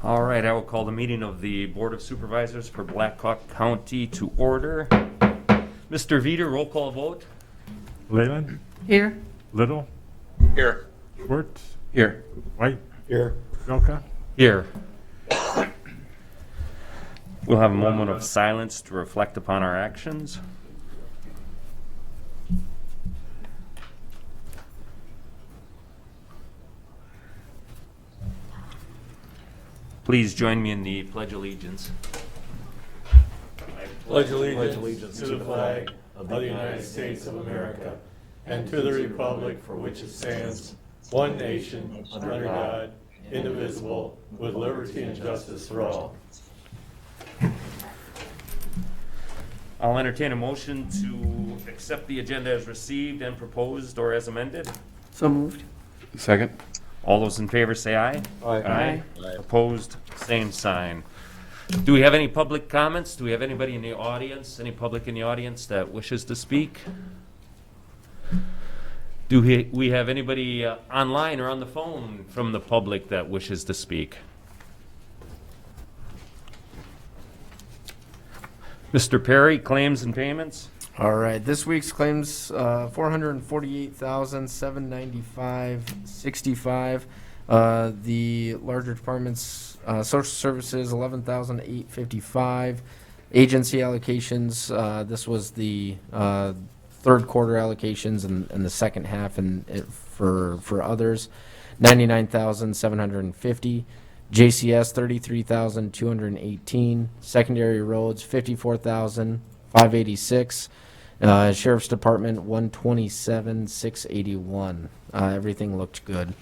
All right, I will call the meeting of the Board of Supervisors for Blackhawk County to order. Mr. Veeder, roll call vote. Leyland, Here. Little, Here. Schwartz, Here. White, Here. Jelka. Here. We'll have a moment of silence to reflect upon our actions. Please join me in the Pledge of Allegiance. Pledge allegiance to the flag of the United States of America and to the republic for which it stands, one nation, under God, indivisible, with liberty and justice for all. I'll entertain a motion to accept the agenda as received and proposed or as amended. So moved. Second. All those in favor say aye. Aye. Opposed, same sign. Do we have any public comments? Do we have anybody in the audience, any public in the audience that wishes to speak? Do we have anybody online or on the phone from the public that wishes to speak? Mr. Perry, claims and payments? All right, this week's claims, $448,795.65. The larger departments, social services, $11,855. Agency allocations, this was the third quarter allocations and the second half, and for others, $99,750. JCS, $33,218. Secondary roads, $54,586. Sheriff's Department, $127,681. Everything looked good.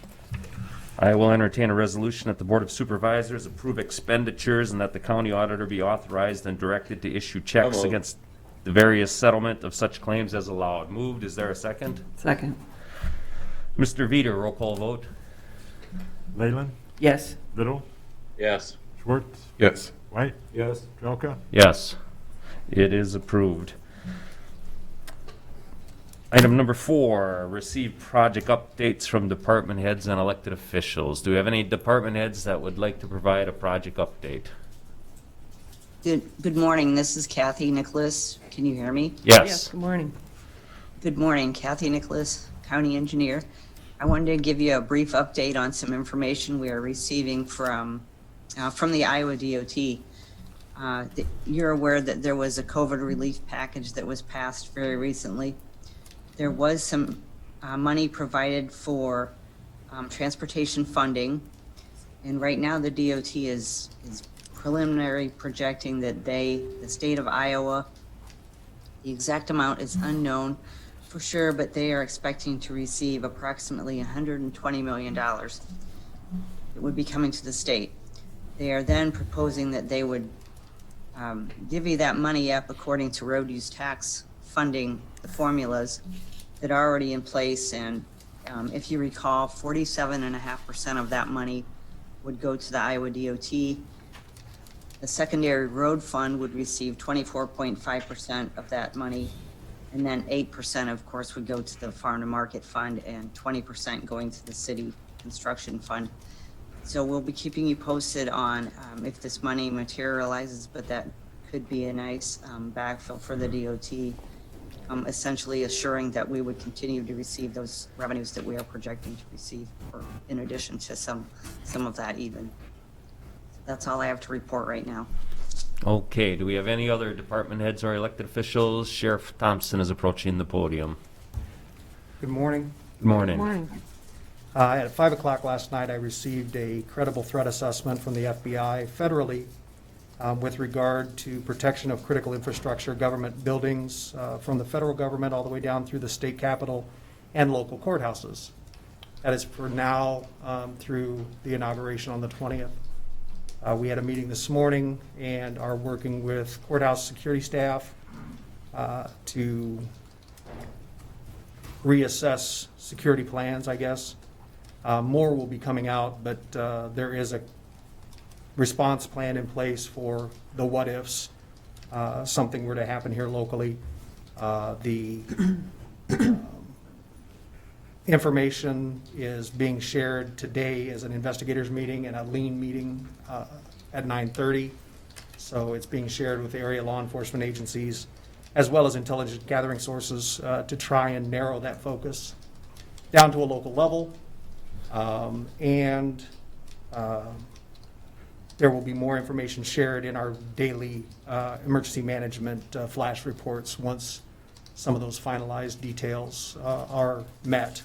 I will entertain a resolution that the Board of Supervisors approve expenditures and that the county auditor be authorized and directed to issue checks moved. against the various settlement of such claims as allowed. Moved. Is there a second? Second. Mr. Veeder, roll call vote. Leyland, Yes. Little, Yes. Schwartz, Yes. White, Yes. Jelka. Yes, it is approved. Item number 4, receive project updates from department heads and elected officials. Do we have any department heads that would like to provide a project update? Good morning. This is Kathy Nicholas. Can you hear me? Yes. Good morning. Good morning. Kathy Nicholas, County Engineer. I wanted to give you a brief update on some information we are receiving from the Iowa DOT. You're aware that there was a COVID relief package that was passed very recently. There was some money provided for transportation funding, and right now the DOT is preliminary projecting that the state of Iowa, the exact amount is unknown for sure, but they are expecting to receive approximately $120 million. It would be coming to the state. They are then proposing that they would divvy that money up according to road use tax funding, the formulas that are already in place. And if you recall, 47.5% of that money would go to the Iowa DOT. The secondary road fund would receive 24.5% of that money. And then 8%, of course, would go to the farm to market fund and 20% going to the city construction fund. So we'll be keeping you posted on if this money materializes, but that could be a nice backfill for the DOT, essentially assuring that we would continue to receive those revenues that we are projecting to receive, or in addition to some of that even. That's all I have to report right now. Okay, do we have any other department heads or elected officials? Sheriff Thompson is approaching the podium. Good morning. Good morning. Good morning. At 5 o'clock last night, I received a credible threat assessment from the FBI federally with regard to protection of critical infrastructure, government buildings, from the federal government all the way down through the state capitol and local courthouses. That is for now through the inauguration on the 20th. We had a meeting this morning and are working with courthouse security staff to reassess security plans, I guess. More will be coming out, but there is a response plan in place for the what-ifs. Something were to happen here locally. The Information is being shared today as an investigators meeting and a lean meeting at 9:30. So it's being shared with area law enforcement agencies as well as intelligence gathering sources to try and narrow that focus down to a local level. And there will be more information shared in our daily emergency management flash reports once some of those finalized details are met.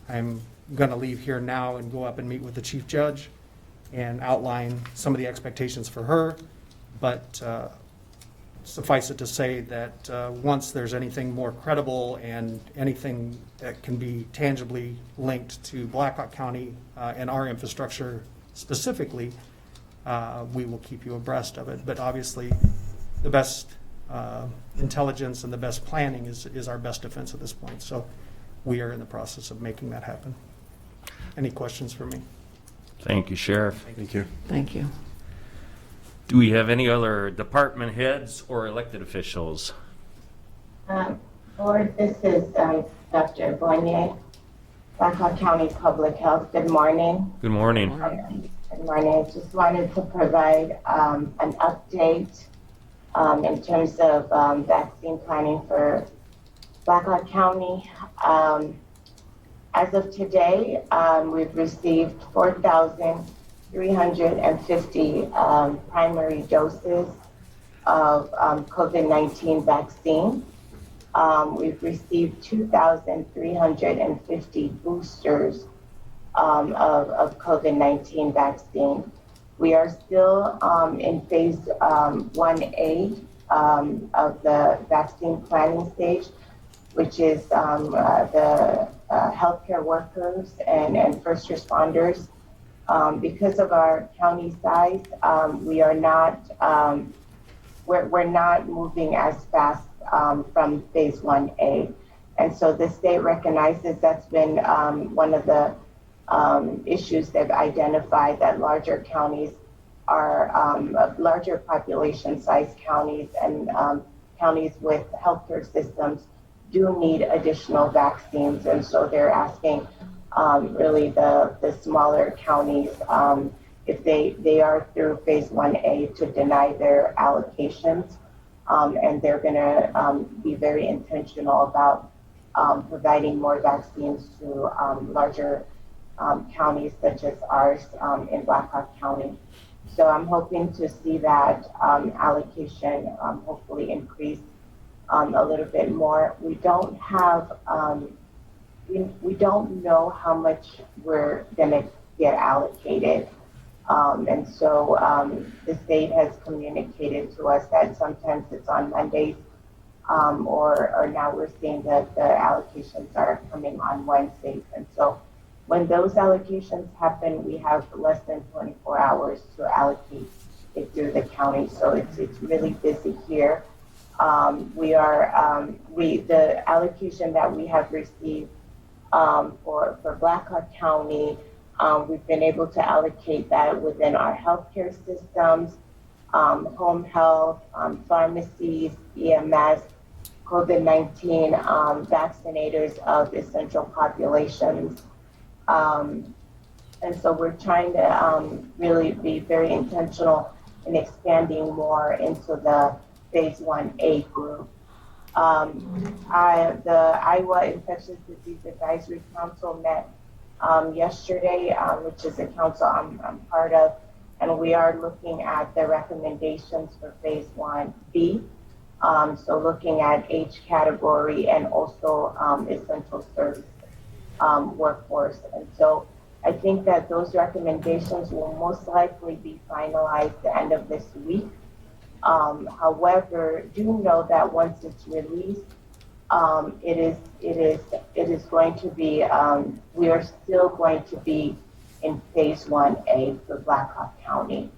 I'm going to leave here now and go up and meet with the chief judge and outline some of the expectations for her. But suffice it to say that once there's anything more credible and anything that can be tangibly linked to Blackhawk County and our infrastructure specifically, we will keep you abreast of it. But obviously, the best intelligence and the best planning is our best defense at this point. So we are in the process of making that happen. Any questions for me? Thank you, Sheriff. Thank you. Thank you. Do we have any other department heads or elected officials? Board, this is Dr. Boignet, Blackhawk County Public Health. Good morning. Good morning. Good morning. Just wanted to provide an update in terms of vaccine planning for Blackhawk County. As of today, we've received 4,350 primary doses of COVID-19 vaccine. We've received 2,350 boosters of COVID-19 vaccine. We are still in phase 1A of the vaccine planning stage, which is the healthcare workers and first responders. Because of our county size, we're not moving as fast from phase 1A. And so the state recognizes that's been one of the issues they've identified, that larger counties are larger population size counties and counties with healthcare systems do need additional vaccines. And so they're asking really the smaller counties, if they are through phase 1A, to deny their allocations. And they're going to be very intentional about providing more vaccines to larger counties such as ours in Blackhawk County. So I'm hoping to see that allocation hopefully increase a little bit more. We don't have, we don't know how much we're going to get allocated. And so the state has communicated to us that sometimes it's on Mondays, or now we're seeing that the allocations are coming on Wednesdays. And so when those allocations happen, we have less than 24 hours to allocate it through the county. So it's really busy here. The allocation that we have received for Blackhawk County, we've been able to allocate that within our healthcare systems, home health, pharmacies, EMS, COVID-19 vaccinators of essential populations. And so we're trying to really be very intentional in expanding more into the phase 1A group. The Iowa Infectious Disease Advisory Council met yesterday, which is a council I'm part of, and we are looking at the recommendations for phase 1B. So looking at age category and also essential service workforce. And so I think that those recommendations will most likely be finalized at the end of this week. However, do know that once it's released, it is going to be, we are still going to be in phase 1A for Blackhawk County.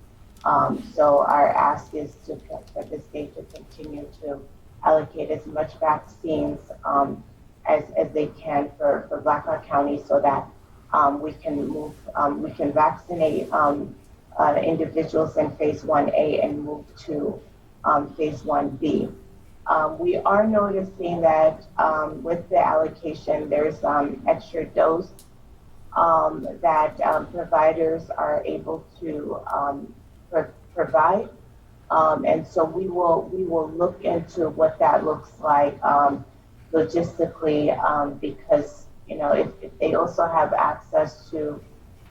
So our ask is for the state to continue to allocate as much vaccines as they can for Blackhawk County, so that we can vaccinate individuals in phase 1A and move to phase 1B. We are noticing that with the allocation, there's extra dose that providers are able to provide. And so we will look into what that looks like logistically, because if they also have access to,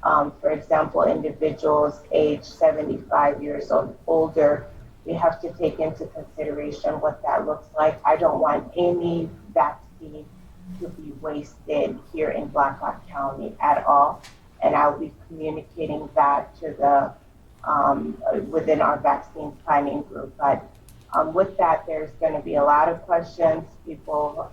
for example, individuals age 75 years or older, we have to take into consideration what that looks like. I don't want any vaccine to be wasted here in Blackhawk County at all, and I'll be communicating that to the within our vaccine planning group. But with that, there's going to be a lot of questions. People,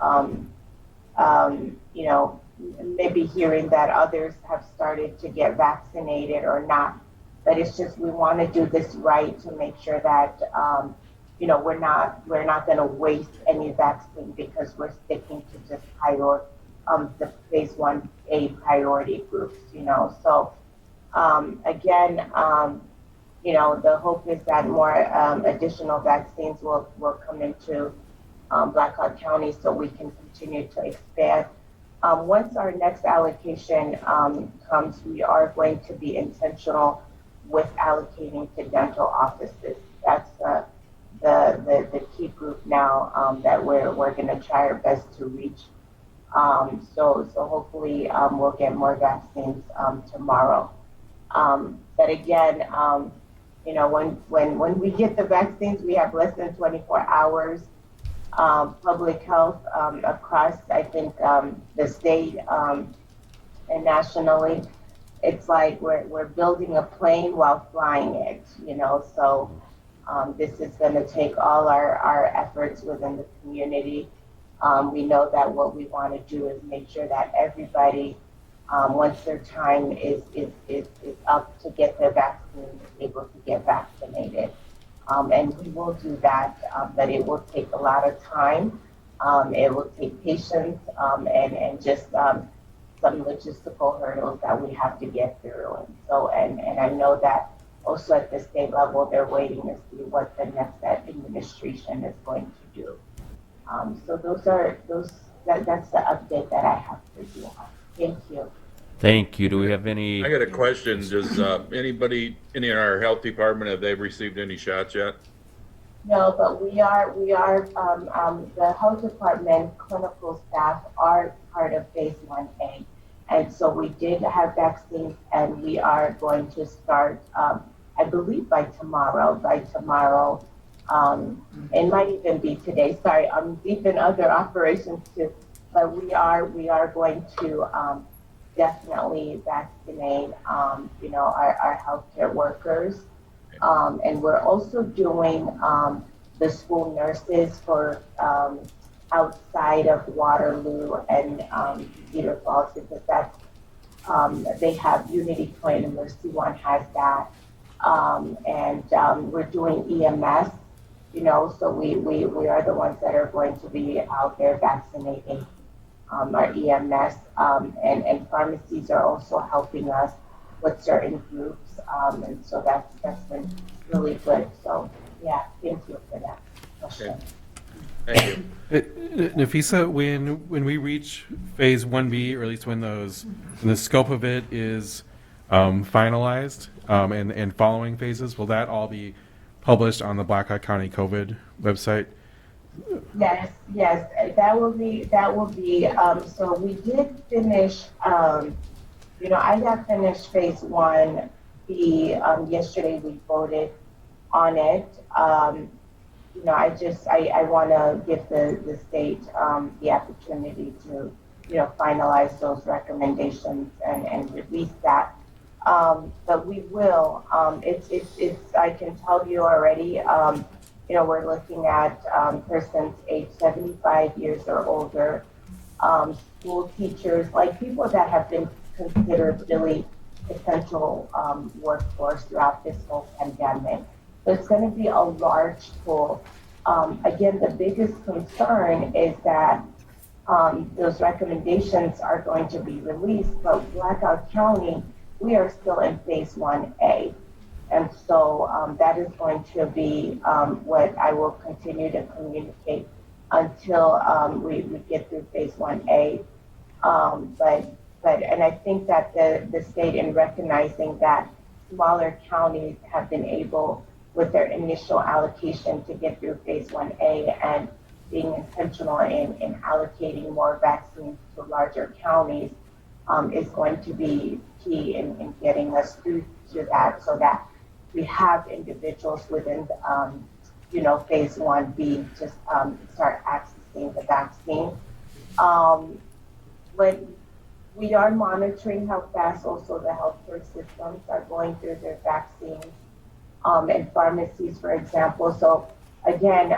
maybe hearing that others have started to get vaccinated or not. But it's just we want to do this right to make sure that we're not going to waste any vaccine because we're sticking to just the phase 1A priority groups. So again, the hope is that more additional vaccines will come into Blackhawk County so we can continue to expand. Once our next allocation comes, we are going to be intentional with allocating to dental offices. That's the key group now that we're going to try our best to reach. So hopefully we'll get more vaccines tomorrow. But again, when we get the vaccines, we have less than 24 hours. Public health across, I think, the state and nationally, it's like we're building a plane while flying it, so this is going to take all our efforts within the community. We know that what we want to do is make sure that everybody, once their time is up to get their vaccine, is able to get vaccinated. And we will do that, but it will take a lot of time. It will take patience and just some logistical hurdles that we have to get through. And so, and I know that also at the state level, they're waiting to see what the next administration is going to do. So that's the update that I have for you. Thank you. Thank you. Do we have any? I got a question. Does anybody in our health department, have they received any shots yet? No, but we are the health department clinical staff are part of phase 1A. And so we did have vaccines and we are going to start, I believe by tomorrow, it might even be today. Sorry, I'm deep in other operations too, but we are going to definitely vaccinate, our healthcare workers. And we're also doing the school nurses for outside of Waterloo and Cedar Falls, because that's they have Unity Point and Mercy One has that. And we're doing EMS, so we are the ones that are going to be out there vaccinating our EMS, and pharmacies are also helping us with certain groups, and so that's been really good. So yeah, thank you for that question. Okay. Thank you. Nafisa, when we reach phase 1B, or at least when the scope of it is finalized and following phases, will that all be published on the Blackhawk County COVID website? Yes, that will be. So we did finish. I got finished phase 1B yesterday. We voted on it. I want to give the state the opportunity to finalize those recommendations and release that. But we will. It's I can tell you already. We're looking at persons age 75 years or older, school teachers, like people that have been considered really essential workforce throughout this whole pandemic. So it's going to be a large pool. Again, the biggest concern is that those recommendations are going to be released, but Blackhawk County, we are still in phase 1A. And so that is going to be what I will continue to communicate until we get through phase 1A. And I think that the state, in recognizing that smaller counties have been able, with their initial allocation, to get through phase 1A and being intentional in allocating more vaccines to larger counties, is going to be key in getting us through to that, so that we have individuals within phase 1B just start accessing the vaccine. But we are monitoring how fast also the healthcare systems are going through their vaccines, and pharmacies, for example. So again,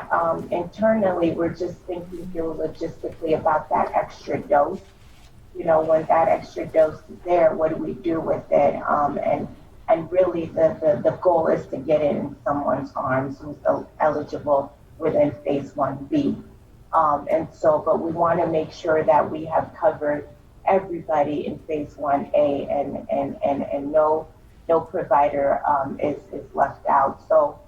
internally, we're just thinking through logistically about that extra dose. When that extra dose is there, what do we do with it? And really the goal is to get it in someone's arms who's eligible within phase 1B. But we want to make sure that we have covered everybody in phase 1A, and no provider is left out. So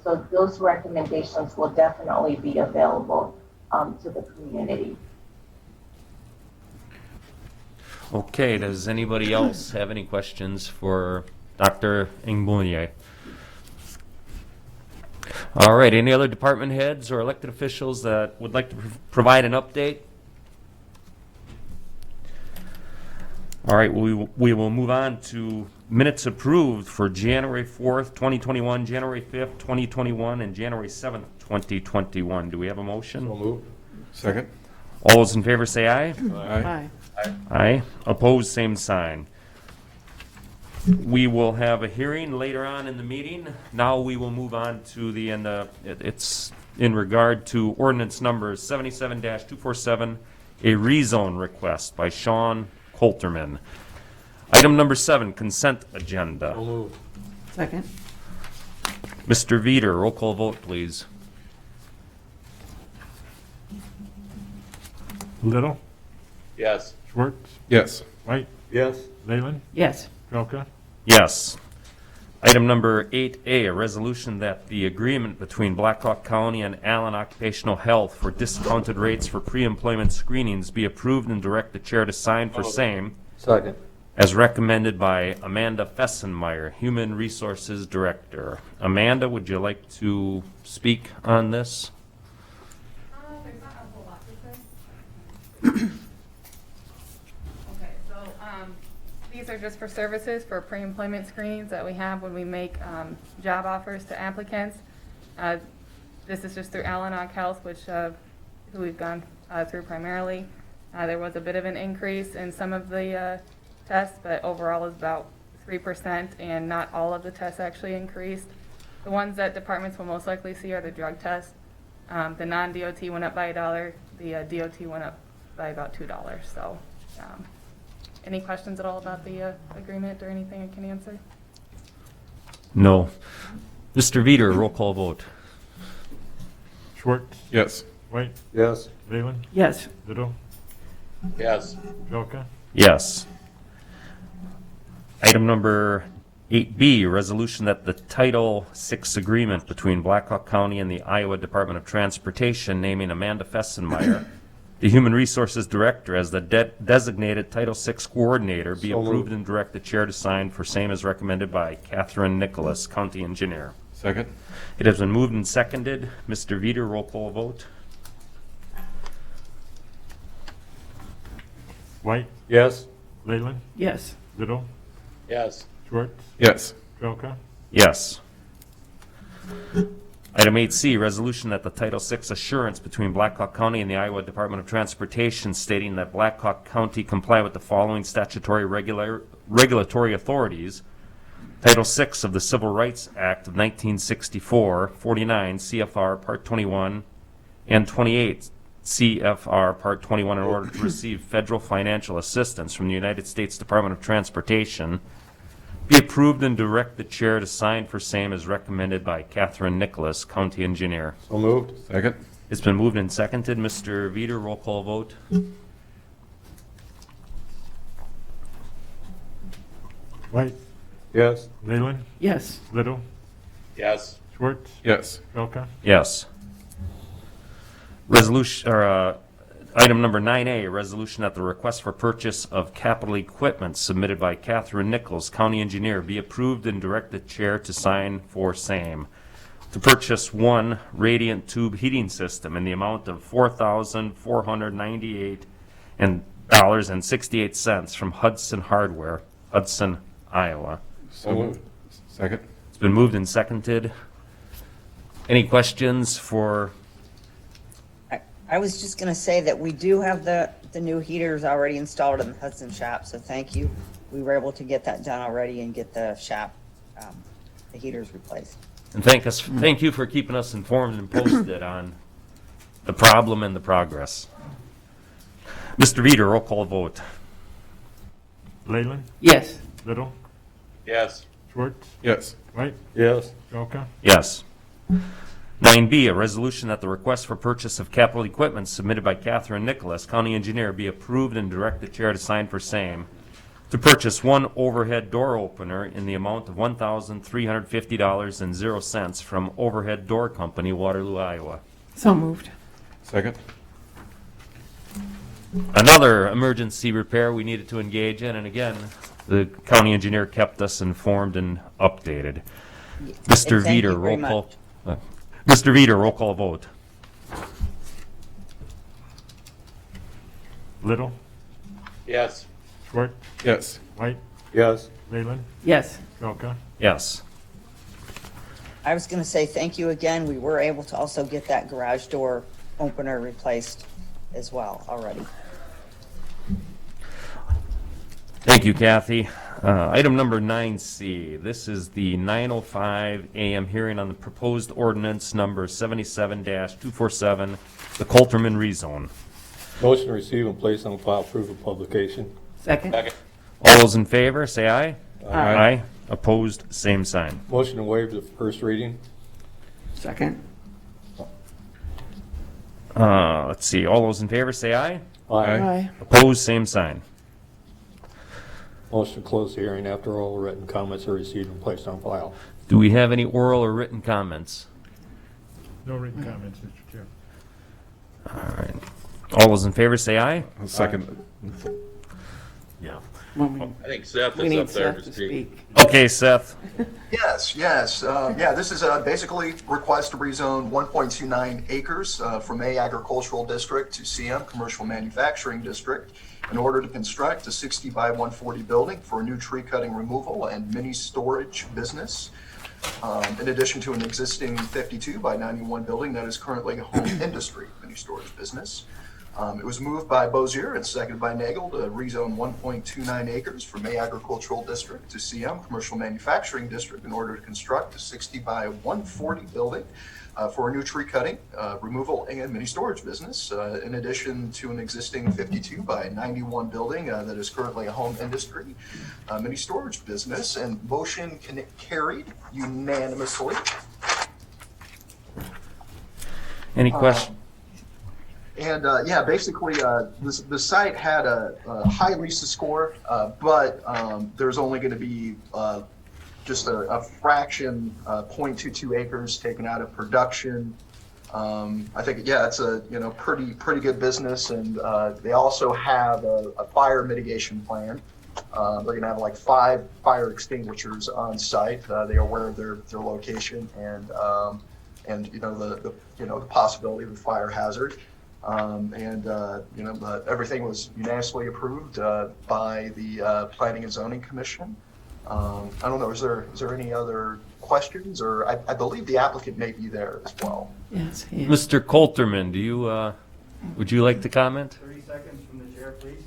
so those recommendations will definitely be available to the community. Okay, does anybody else have any questions for Dr. Ngbounier? All right, any other department heads or elected officials that would like to provide an update? All right, we will move on to minutes approved for January 4th, 2021, January 5th, 2021, and January 7th, 2021. Do we have a motion? So moved. Second. All those in favor say aye. Aye. Aye. Opposed, same sign. We will have a hearing later on in the meeting. Now we will move on to the end. It's in regard to ordinance number 77-247, a rezone request by Sean Coulterman. Item number 7, consent agenda. So moved. Second. Mr. Veeder, roll call vote, please. Little, Yes. Schwartz, Yes. White, Yes. Leyland, Yes. Jelka, Yes. Item number 8A, a resolution that the agreement between Blackhawk County and Allen Occupational Health for discounted rates for pre-employment screenings be approved and direct the chair to sign for same Second. as recommended by Amanda Fessenmeyer, Human Resources Director. Amanda, would you like to speak on this? There's not a whole lot to say. Okay, so these are just for services for pre-employment screenings that we have when we make job offers to applicants. This is just through Allen Health, which who we've gone through primarily. There was a bit of an increase in some of the tests, but overall is about 3%, and not all of the tests actually increased. The ones that departments will most likely see are the drug tests. The non-DOT went up by $1. The DOT went up by about $2. So, any questions at all about the agreement or anything I can answer? No. Mr. Veeder, roll call vote. Schwartz, Yes. White, Yes. Leyland, Yes. Little, Yes. Jelka, Yes. Item number 8B, resolution that the Title VI agreement between Blackhawk County and the Iowa Department of Transportation naming Amanda Fessenmeyer, the Human Resources Director, as the designated Title VI coordinator be So approved moved. and direct the chair to sign for same as recommended by Catherine Nicholas, County Engineer. Second. It has been moved and seconded. Mr. Veeder, roll call vote. White, Yes. Leyland, Yes. Little, Yes. Schwartz, Yes. Jelka, Yes. Item 8C, resolution that the Title VI assurance between Blackhawk County and the Iowa Department of Transportation stating that Blackhawk County comply with the following statutory regulatory authorities. Title VI of the Civil Rights Act of 1964, 49 CFR Part 21, and 28 CFR Part 21 in order to receive federal financial assistance from the United States Department of Transportation, be approved and direct the chair to sign for same as recommended by Catherine Nicholas, County Engineer. So moved. Second. It's been moved and seconded. Mr. Veeder, roll call vote. White, Yes. Leyland, Yes. Little, Yes. Schwartz, Yes. Jelka, Yes. Resolution, or, item number 9A, resolution that the request for purchase of capital equipment submitted by Catherine Nichols, County Engineer, be approved and direct the chair to sign for same. To purchase one radiant tube heating system in the amount of $4,498.68 from Hudson Hardware, Hudson, Iowa. So moved. Second. It's been moved and seconded. Any questions for, I was just gonna say that we do have the new heaters already installed in the Hudson shop, so thank you. We were able to get that done already and get the shop, the heaters replaced. and thank you for keeping us informed and posted on the problem and the progress. Mr. Veeder, roll call vote. Leyland, Yes. Little, Yes. Schwartz, Yes. White, Yes. Jelka, Yes. 9B, a resolution that the request for purchase of capital equipment submitted by Catherine Nicholas, County Engineer, be approved and direct the chair to sign for same. To purchase one overhead door opener in the amount of $1,350.00 from Overhead Door Company, Waterloo, Iowa. So moved. Second. Another emergency repair we needed to engage in, and again, the county engineer kept us informed and updated. Mr. And thank you Veeder, very roll call. much. Mr. Veeder, roll call vote. Little, Yes. Schwartz, Yes. White, Yes. Leyland, Yes. Jelka, Yes. I was gonna say thank you again. We were able to also get that garage door opener replaced as well already. Thank you, Kathy. Item number 9C, this is the 9:05 a.m. hearing on the proposed ordinance number 77-247, the Coulterman rezone. Motion to receive and place on file proof of publication. Second. Second. All those in favor, say aye. Aye. Opposed, same sign. Motion to waive the first reading. Second. Let's see, all those in favor, say aye. Aye. Opposed, same sign. Motion to close the hearing after all written comments are received and placed on file. Do we have any oral or written comments? no written comments, Mr. Chair. All right. All those in favor, say aye. Second. Yeah. I think Seth We is need up there Seth to to speak. speak. Okay, Seth. Yes. Yeah, this is basically request to rezone 1.29 acres from A Agricultural District to CM Commercial Manufacturing District in order to construct a 60 by 140 building for a new tree cutting removal and mini storage business. In addition to an existing 52 by 91 building that is currently a home industry mini storage business. It was moved by Bozier and seconded by Nagel to rezone 1.29 acres from A Agricultural District to CM Commercial Manufacturing District in order to construct a 60 by 140 building for a new tree cutting, removal, and mini storage business. In addition to an existing 52 by 91 building that is currently a home industry mini storage business. And motion carried unanimously. Any questions? And yeah, basically, the site had a high Lisa score, but there's only going to be just a fraction, 0.22 acres taken out of production. I think, yeah, it's a pretty good business, and they also have a fire mitigation plan. They're going to have like 5 fire extinguishers on site. They are aware of their location and the possibility of a fire hazard. Everything was unanimously approved by the Planning and Zoning Commission. I don't know, is there any other questions? Or I believe the applicant may be there as well. Yes, he is. Mr. Coulterman, would you like to comment? 30 seconds from the chair, please.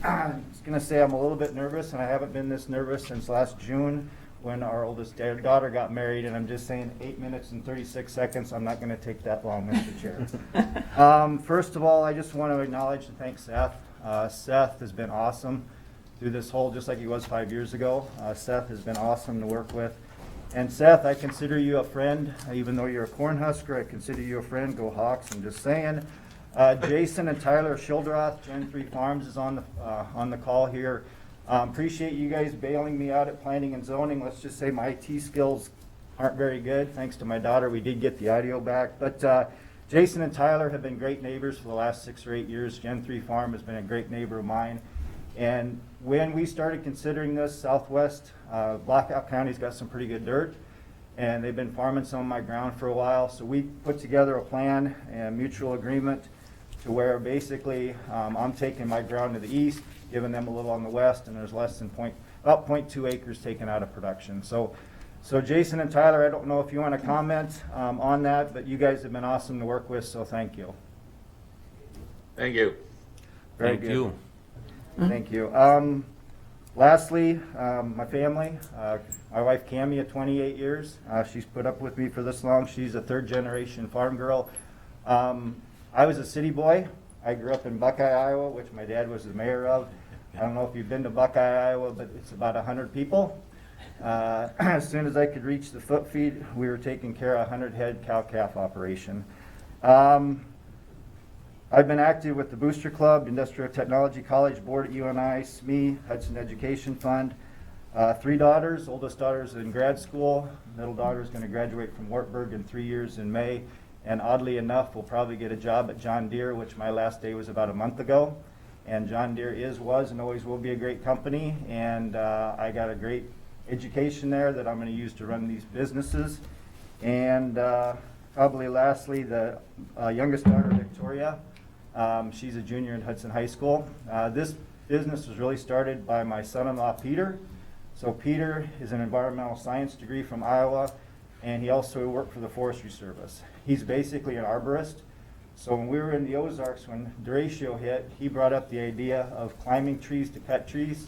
I was going to say I'm a little bit nervous, and I haven't been this nervous since last June when our oldest daughter got married, and I'm just saying 8 minutes and 36 seconds. I'm not going to take that long, Mr. Chair. First of all, I just want to acknowledge and thank Seth. Seth has been awesome through this whole, just like he was 5 years ago. Seth has been awesome to work with. And Seth, I consider you a friend, even though you're a Cornhusker. I consider you a friend. Go Hawks! I'm just saying. Jason and Tyler Schildroth, Gen 3 Farms, is on the call here. Appreciate you guys bailing me out at planning and zoning. Let's just say my IT skills aren't very good. Thanks to my daughter, we did get the audio back. But Jason and Tyler have been great neighbors for the last 6 or 8 years. Gen 3 Farm has been a great neighbor of mine. And when we started considering this, Southwest Blackhawk County's got some pretty good dirt, and they've been farming some of my ground for a while. So we put together a plan and mutual agreement to where basically I'm taking my ground to the east, giving them a little on the west, and there's less than about 0.2 acres taken out of production. So Jason and Tyler, I don't know if you want to comment on that, but you guys have been awesome to work with, so thank you. Thank you. Very Thank good. you. Thank you. Lastly, my family, my wife Cammie of 28 years. She's put up with me for this long. She's a third generation farm girl. I was a city boy. I grew up in Buckeye, Iowa, which my dad was the mayor of. I don't know if you've been to Buckeye, Iowa, but it's about 100 people. As soon as I could reach the foot feed, we were taking care of a 100-head cow-calf operation. I've been active with the Booster Club, Industrial Technology College Board at UNI, SME, Hudson Education Fund. 3 daughters, oldest daughter's in grad school, middle daughter's going to graduate from Wartburg in 3 years in May, and oddly enough, will probably get a job at John Deere, which my last day was about a month ago. And John Deere was, and always will be a great company, and I got a great education there that I'm going to use to run these businesses. And probably lastly, the youngest daughter, Victoria, she's a junior in Hudson High School. This business was really started by my son-in-law, Peter. So Peter is an environmental science degree from Iowa, and he also worked for the Forestry Service. He's basically an arborist. So when we were in the Ozarks, when derecho hit, he brought up the idea of climbing trees to cut trees.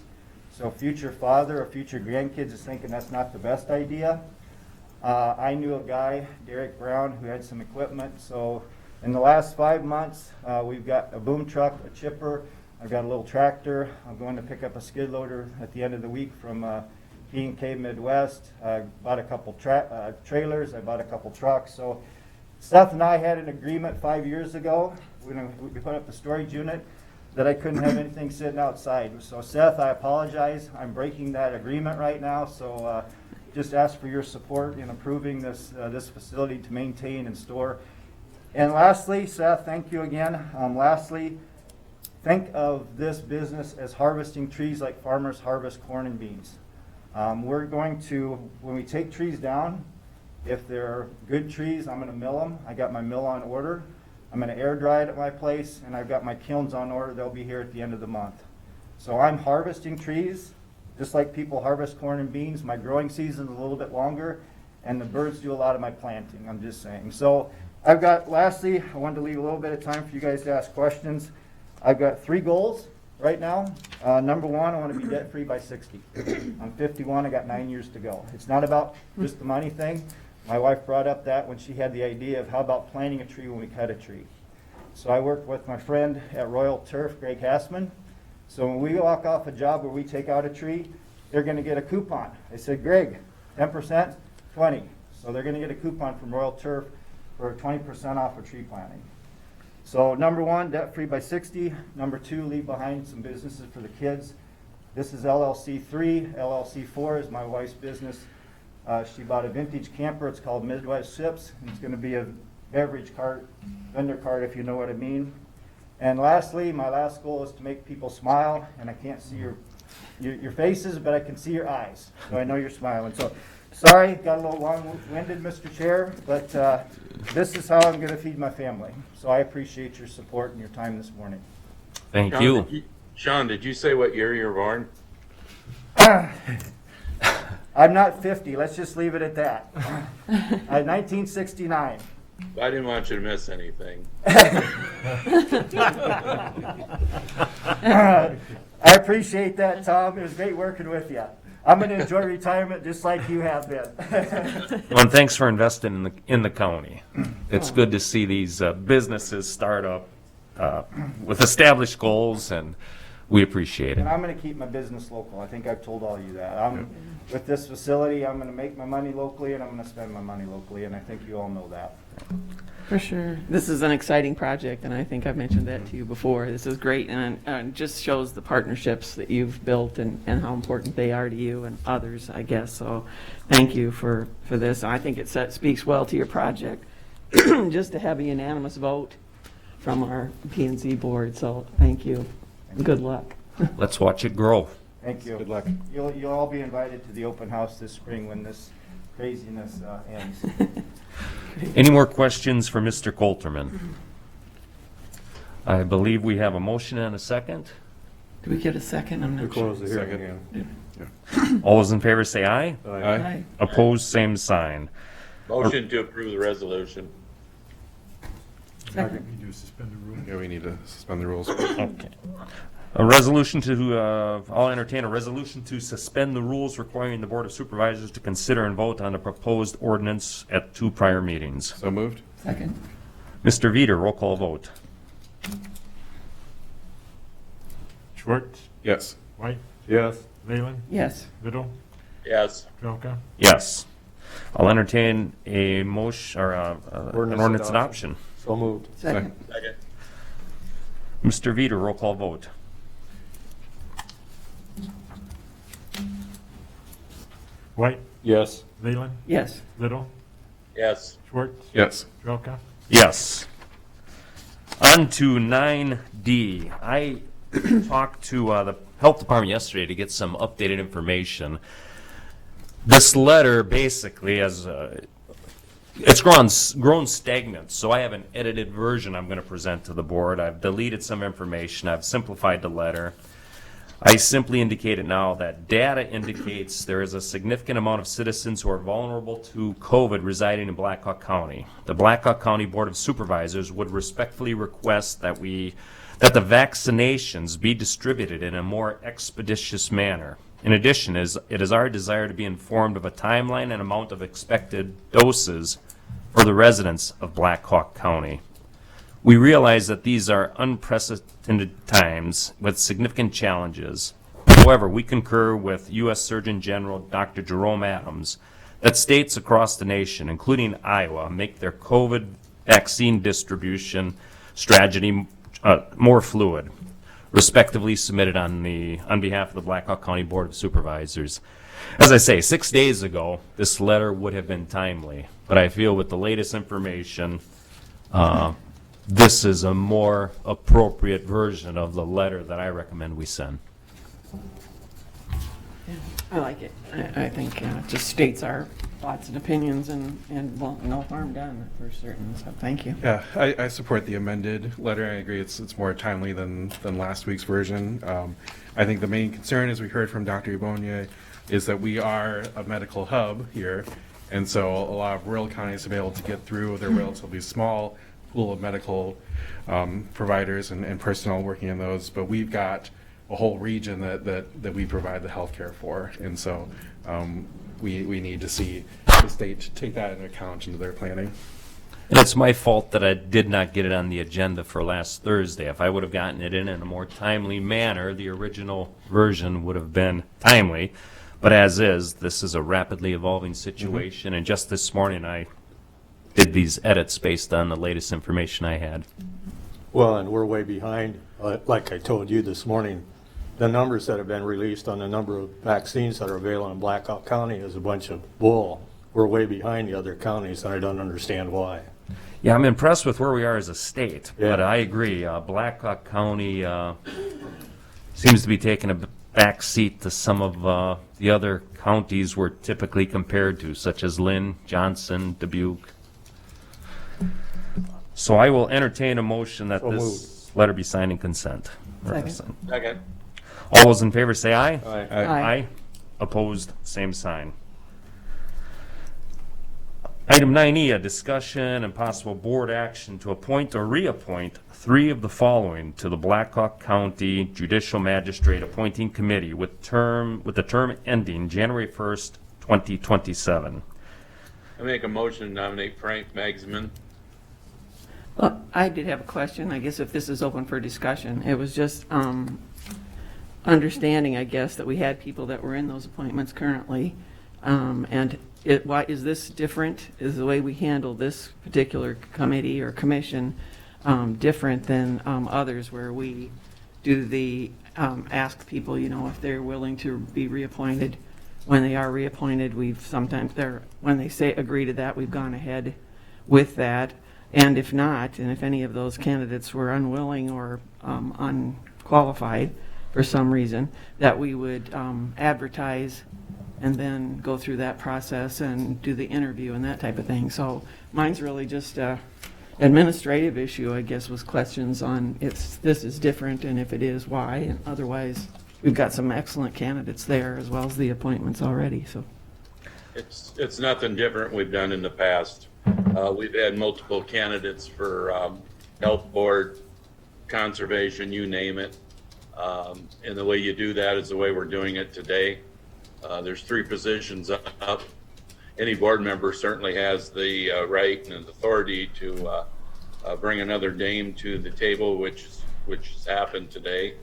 So future father or future grandkids is thinking that's not the best idea. I knew a guy, Derek Brown, who had some equipment. So in the last 5 months, we've got a boom truck, a chipper, I've got a little tractor. I'm going to pick up a skid loader at the end of the week from P&K Midwest. I bought a couple trailers, I bought a couple trucks. So Seth and I had an agreement 5 years ago when we put up the storage unit that I couldn't have anything sitting outside. So Seth, I apologize. I'm breaking that agreement right now. So just ask for your support in approving this facility to maintain and store. And lastly, Seth, thank you again. Lastly, think of this business as harvesting trees like farmers harvest corn and beans. We're going to, when we take trees down, if they're good trees, I'm going to mill them. I got my mill on order. I'm going to air dry it at my place, and I've got my kilns on order. They'll be here at the end of the month. So I'm harvesting trees, just like people harvest corn and beans. My growing season is a little bit longer, and the birds do a lot of my planting, I'm just saying. So I've got, lastly, I wanted to leave a little bit of time for you guys to ask questions. I've got 3 goals right now. Number 1, I want to be debt-free by 60. I'm 51, I got 9 years to go. It's not about just the money thing. My wife brought up that when she had the idea of how about planting a tree when we cut a tree. So I worked with my friend at Royal Turf, Greg Hassman. So when we walk off a job where we take out a tree, they're going to get a coupon. I said, Greg, 10%, 20. So they're going to get a coupon from Royal Turf for 20% off of tree planting. So number 1, debt-free by 60. Number 2, leave behind some businesses for the kids. This is LLC 3. LLC 4 is my wife's business. She bought a vintage camper. It's called Midwest Ships. It's going to be a beverage cart, vendor cart, if you know what I mean. And lastly, my last goal is to make people smile. And I can't see your faces, but I can see your eyes. So I know you're smiling. So sorry, got a little long-winded, Mr. Chair, but this is how I'm going to feed my family. So I appreciate your support and your time this morning. Thank Sean, you. Sean, did you say what year you were born? I'm not 50. Let's just leave it at that. 1969. I didn't want you to miss anything. I appreciate that, Tom. It was great working with you. I'm going to enjoy retirement just like you have been. Well, and thanks for investing in the county. It's good to see these businesses start up with established goals, and We appreciate it. And I'm gonna keep my business local. I think I've told all you that. With this facility, I'm gonna make my money locally and I'm gonna spend my money locally, and I think you all know that. For sure. This is an exciting project, and I think I've mentioned that to you before. This is great, and it just shows the partnerships that you've built and how important they are to you and others, I guess. So thank you for this. I think it speaks well to your project just to have a unanimous vote from our P&Z board. So thank you. Good luck. Let's watch it grow. Thank you. Good luck. You'll all be invited to the open house this spring when this craziness ends. Any more questions for Mr. Coulterman? I believe we have a motion and a second. Do we get a second? I'm not sure. the hearing All those in favor say aye. Aye. Opposed, same sign. Motion to approve the resolution. Second. You do suspend the rule. Yeah, we need to suspend the rules. Okay. A resolution to, I'll entertain a resolution to suspend the rules requiring the Board of Supervisors to consider and vote on the proposed ordinance at 2 prior meetings. So moved? Second. Mr. Veeder, roll call vote. Schwartz, Yes. White, Yes. Leyland, Yes. Little, Yes. Trelka. Yes. I'll entertain a motion, or an Ordinance ordinance adoption. adoption. So moved. Second. Second. Mr. Veeder, roll call vote. White, Yes. Leyland, Yes. Little, Yes. Schwartz, Yes. Trelka. Yes. On to 9D. I talked to the Health Department yesterday to get some updated information. This letter basically has, it's grown stagnant, so I have an edited version I'm going to present to the board. I've deleted some information. I've simplified the letter. I simply indicated now that data indicates there is a significant amount of citizens who are vulnerable to COVID residing in Black Hawk County. The Black Hawk County Board of Supervisors would respectfully request that the vaccinations be distributed in a more expeditious manner. In addition, it is our desire to be informed of a timeline and amount of expected doses for the residents of Black Hawk County. We realize that these are unprecedented times with significant challenges. However, we concur with U.S. Surgeon General Dr. Jerome Adams that states across the nation, including Iowa, make their COVID vaccine distribution strategy more fluid, respectively submitted on behalf of the Black Hawk County Board of Supervisors. As I say, 6 days ago, this letter would have been timely, but I feel with the latest information, this is a more appropriate version of the letter that I recommend we send. I like it. I think it just states our thoughts and opinions and well, no harm done for certain. So thank you. Yeah, I support the amended letter. I agree it's more timely than last week's version. I think the main concern, as we heard from Dr. Ibonia, is that we are a medical hub here, and so a lot of rural counties have been able to get through their relatively small pool of medical providers and personnel working in those, but we've got a whole region that we provide the healthcare for, and so we need to see the state take that into account into their planning. And it's my fault that I did not get it on the agenda for last Thursday. If I would have gotten it in a more timely manner, the original version would have been timely. But as is, this is a rapidly evolving situation, and just this morning I did these edits based on the latest information I had. Well, and we're way behind. Like I told you this morning, the numbers that have been released on the number of vaccines that are available in Black Hawk County is a bunch of bull. We're way behind the other counties, and I don't understand why. Yeah, I'm impressed with where we are as a state, Yeah. but I agree. Black Hawk County seems to be taking a back seat to some of the other counties we're typically compared to, such as Lynn, Johnson, Dubuque. So I will entertain a motion that So this letter be signed in consent. Second. Second. All those in favor say aye. Aye. Aye. Opposed, same sign. Item 9E, a discussion and possible board action to appoint or reappoint 3 of the following to the Black Hawk County Judicial Magistrate Appointing Committee with the term ending January 1st, 2027. I make a motion to nominate Frank Magsman. Well, I did have a question. I guess if this is open for discussion, it was just understanding, I guess, that we had people that were in those appointments currently. And why is this different? Is the way we handle this particular committee or commission different than others where we do the, ask people, you know, if they're willing to be reappointed? When they are reappointed, we've sometimes, when they say agree to that, we've gone ahead with that. And if not, and if any of those candidates were unwilling or unqualified for some reason, that we would advertise and then go through that process and do the interview and that type of thing. So mine's really just a administrative issue, I guess, was questions on if this is different and if it is, why, and otherwise, we've got some excellent candidates there as well as the appointments already, so. It's nothing different we've done in the past. We've had multiple candidates for health board, conservation, you name it. And the way you do that is the way we're doing it today. There's 3 positions up. Any board member certainly has the right and authority to bring another name to the table, which has happened today.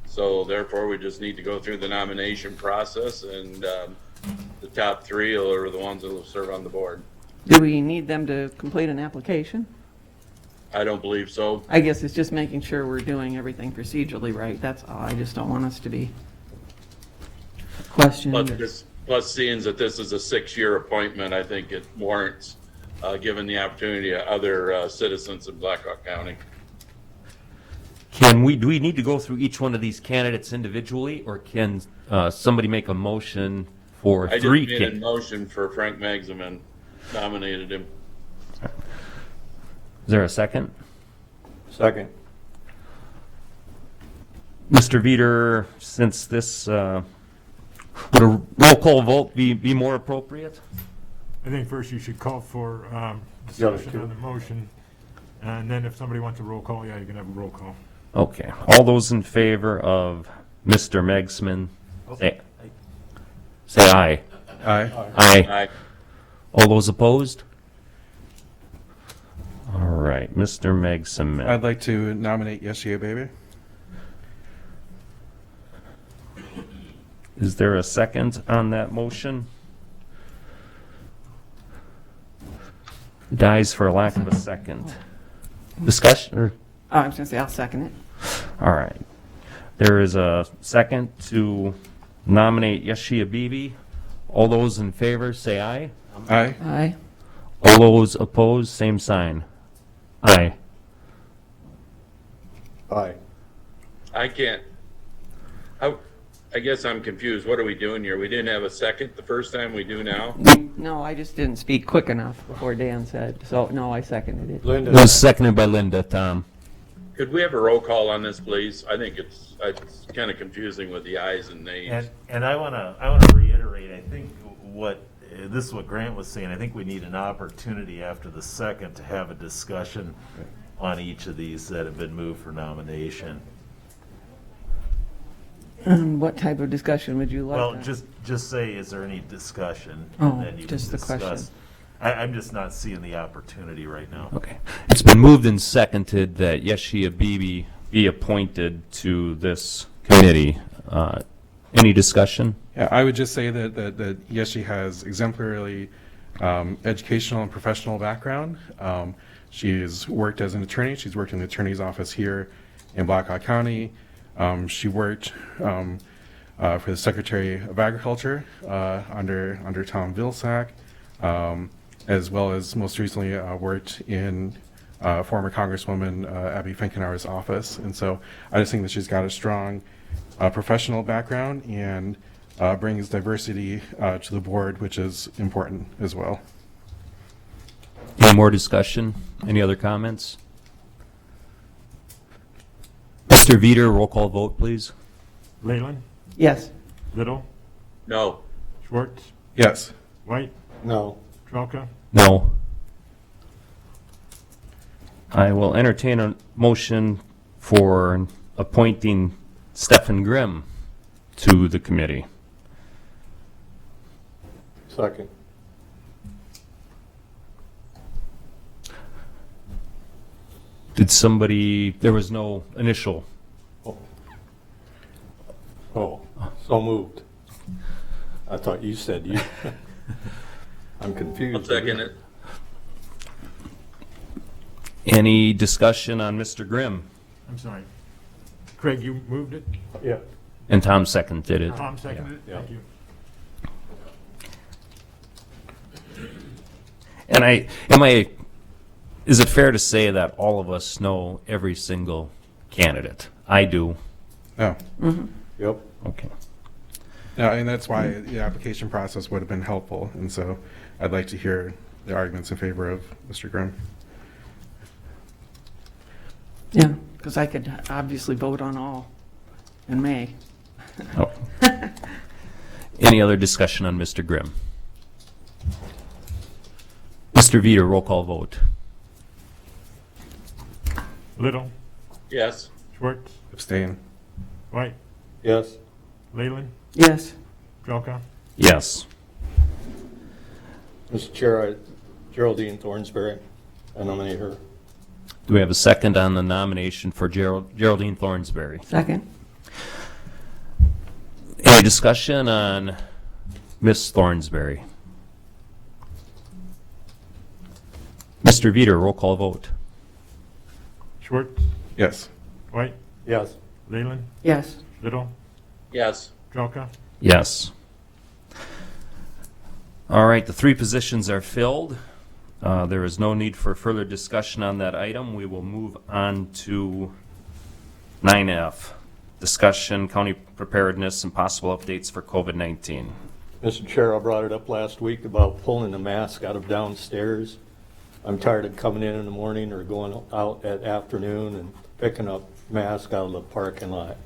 So therefore, we just need to go through the nomination process, and the top 3 are the ones that will serve on the board. Do we need them to complete an application? I don't believe so. I guess it's just making sure we're doing everything procedurally right, that's all. I just don't want us to be questioned. Plus, seeing that this is a 6-year appointment, I think it warrants giving the opportunity to other citizens in Blackhawk County. Do we need to go through each one of these candidates individually, or can somebody make a motion for I just 3 made a motion for Frank Magsamen, nominated him. Is there a second? Second. Mr. Veeder, since this, would a roll call vote be more appropriate? I think first you should call for The other discussion two. on the motion, and then if somebody wants a roll call, yeah, you can have a roll call. Okay, all those in favor of Mr. Megsman, say aye. Aye. Aye. Aye. All those opposed? All right, Mr. Megsman. I'd like to nominate Yeshia Baby. Is there a second on that motion? Dies for lack of a second. Discussion, or, I was gonna say, I'll second it. all right. There is a second to nominate Yeshia Bibi. All those in favor, say aye. Aye. Aye. All those opposed, same sign. Aye. Aye. I can't. I guess I'm confused. What are we doing here? We didn't have a second the first time, we do now? No, I just didn't speak quick enough before Dan said, so no, I seconded it. It was seconded by Linda, Tom. Could we have a roll call on this, please? I think it's kind of confusing with the ayes and nays. And I wanna reiterate, I think this is what Grant was saying, I think we need an opportunity after the second to have a discussion on each of these that have been moved for nomination. What type of discussion would you like? Well, to- just say, is there any discussion? Oh, And then you can just the question. discuss. I'm just not seeing the opportunity right now. Okay. It's been moved and seconded that Yeshia Bibi be appointed to this committee. Any discussion? Yeah, I would just say that Yeshi has exemplary educational and professional background. She's worked as an attorney. She's worked in the attorney's office here in Blackhawk County. She worked for the Secretary of Agriculture under Tom Vilsack, as well as most recently worked in former Congresswoman Abby Finkenauer's office. And so I just think that she's got a strong professional background and brings diversity to the board, which is important as well. Any more discussion? Any other comments? Mr. Veeder, roll call vote, please. Leyland, Yes. Little, No. Schwartz, Yes. White, No. Trelka, No. I will entertain a motion for appointing Stephen Grimm to the committee. Second. Did somebody, there was no initial. So moved. I thought you said you. I'm confused. I'll second it. Any discussion on Mr. Grimm? I'm sorry. Craig, you moved it? Yeah. And Tom seconded it. Tom seconded it? Yeah. Thank you. And is it fair to say that all of us know every single candidate? I do. Oh, Yep. Okay. no, and that's why the application process would have been helpful, and so I'd like to hear the arguments in favor of Mr. Grimm. Yeah, because I could obviously vote on all in May. Oh. Any other discussion on Mr. Grimm? Mr. Veeder, roll call vote. Little, Yes. Schwartz, Abstain. White, Yes. Leyland, Yes. Jelka. Yes. Mr. Chair, Geraldine Thornsberry, I nominate her. Do we have a second on the nomination for Geraldine Thornsberry? Second. Any discussion on Miss Thornsberry? Mr. Veeder, roll call vote. Schwartz, Yes. White, Yes. Leyland, Yes. Little, Yes. Jelka. Yes. All right, the three positions are filled. There is no need for further discussion on that item. We will move on to 9F, discussion, county preparedness, and possible updates for COVID-19. Mr. Chair, I brought it up last week about pulling the mask out of downstairs. I'm tired of coming in the morning or going out at afternoon and picking up masks out of the parking lot.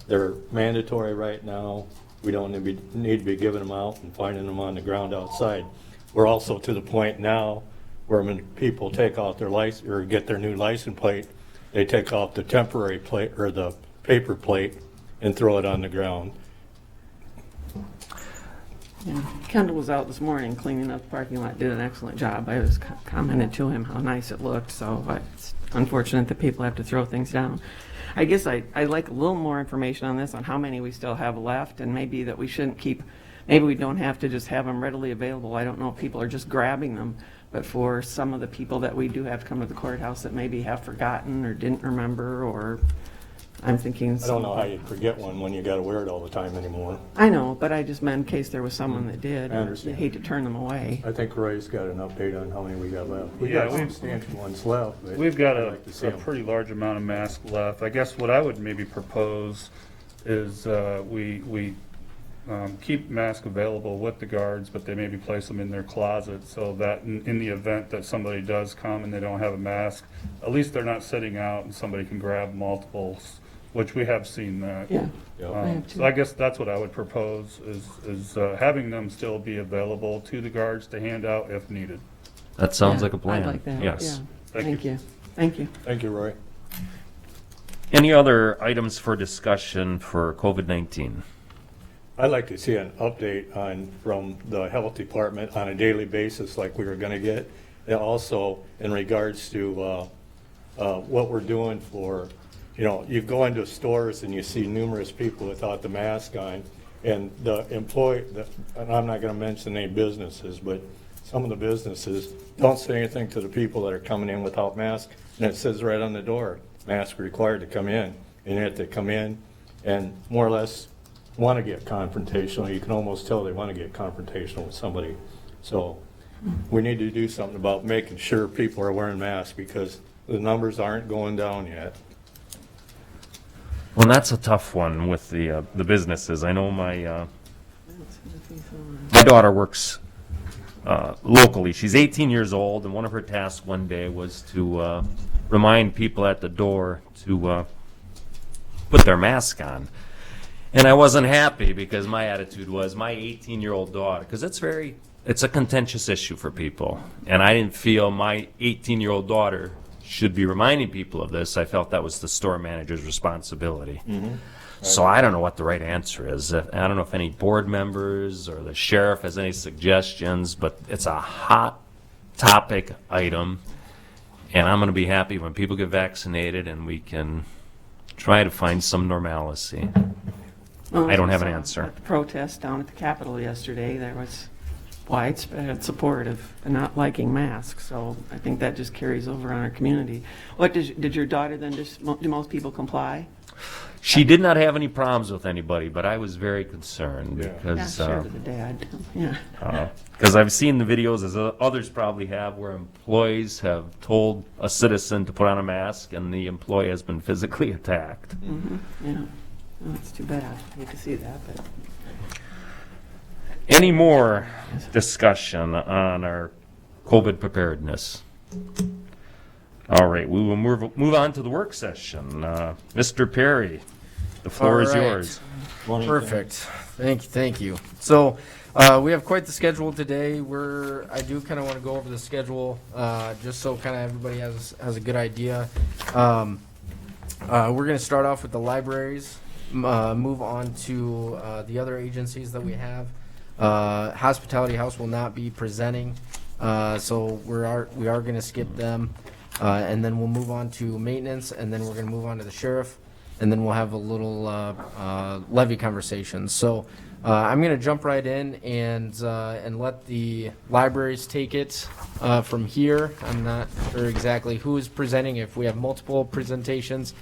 They're mandatory right now. We don't need to be giving them out and finding them on the ground outside. We're also to the point now where when people take off their license or get their new license plate, they take off the temporary plate or the paper plate and throw it on the ground. Yeah. Kendall was out this morning cleaning up the parking lot, did an excellent job. I was commented to him how nice it looked, so it's unfortunate that people have to throw things down. I guess I'd like a little more information on this, on how many we still have left, and maybe that we shouldn't keep, maybe we don't have to just have them readily available. I don't know if people are just grabbing them, but for some of the people that we do have to come to the courthouse that maybe have forgotten or didn't remember, or I'm thinking. I don't know how you'd forget one when you gotta wear it all the time anymore. I know, but I just meant in case there was someone that did. I understand. I'd hate to turn them away. I think Roy's got an update on how many we got left. We Yeah, got substantial ones left. but We've got I'd a like to see 'em. pretty large amount of masks left. I guess what I would maybe propose is we keep masks available with the guards, but they maybe place them in their closet so that in the event that somebody does come and they don't have a mask, at least they're not sitting out and somebody can grab multiples, which we have seen that. Yeah. Yeah. I have too. So I guess that's what I would propose is having them still be available to the guards to hand out if needed. That sounds Yeah, like a plan. I like that. Yes. Yeah. Thank you. Thank you. Thank you, Roy. Any other items for discussion for COVID-19? I'd like to see an update from the health department on a daily basis like we were gonna get. And also in regards to, what we're doing for, you go into stores and you see numerous people without the mask on. And the employee, and I'm not gonna mention any businesses, but some of the businesses don't say anything to the people that are coming in without masks. And it says right on the door, mask required to come in. And yet they come in and more or less want to get confrontational. You can almost tell they want to get confrontational with somebody. So we need to do something about making sure people are wearing masks because the numbers aren't going down yet. Well, that's a tough one with the businesses. I know my daughter works locally. She's 18 years old, and one of her tasks one day was to remind people at the door to put their mask on. And I wasn't happy because my attitude was my 18-year-old daughter, because it's a contentious issue for people. And I didn't feel my 18-year-old daughter should be reminding people of this. I felt that was the store manager's responsibility. Mm-hmm. So I don't know what the right answer is. I don't know if any board members or the sheriff has any suggestions, but it's a hot topic item. And I'm going to be happy when people get vaccinated and we can try to find some normalcy. Well, I don't have as an we saw answer. at the protest down at the Capitol yesterday, there was widespread support of not liking masks, so I think that just carries over on our community. Did your daughter then do most people comply? She did not have any problems with anybody, but I was very concerned Yeah, because sure, to the dad, yeah. because I've seen the videos, as others probably have, where employees have told a citizen to put on a mask, and the employee has been physically attacked. Yeah, oh, it's too bad. I hate to see that, but. Any more discussion on our COVID preparedness? All right, we will move on to the work session. Mr. Perry, the floor is All right. yours. Perfect. Thank you. So, we have quite the schedule today. I do kind of want to go over the schedule, just so kind of everybody has a good idea. We're going to start off with the libraries, move on to the other agencies that we have. Hospitality House will not be presenting, so we are going to skip them. And then we'll move on to maintenance, and then we're going to move on to the sheriff, and then we'll have a little levy conversation. So I'm going to jump right in and let the libraries take it from here. I'm not sure exactly who is presenting, if we have multiple presentations.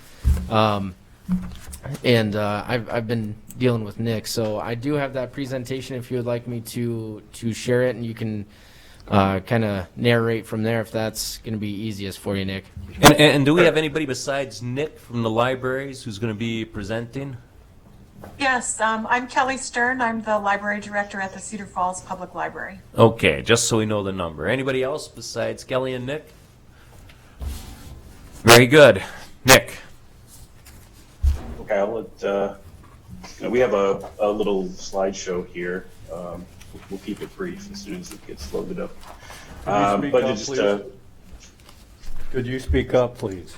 And I've been dealing with Nick, so I do have that presentation if you would like me to share it, and you can kind of narrate from there if that's going to be easiest for you, Nick. And do we have anybody besides Nick from the libraries who's going to be presenting? Yes, I'm Kelly Stern. I'm the library director at the Cedar Falls Public Library. Okay, just so we know the number. Anybody else besides Kelly and Nick? Very good. Nick. Okay, I'll let, we have a little slideshow here. We'll keep it brief as soon as it gets loaded up. Could you speak up, please?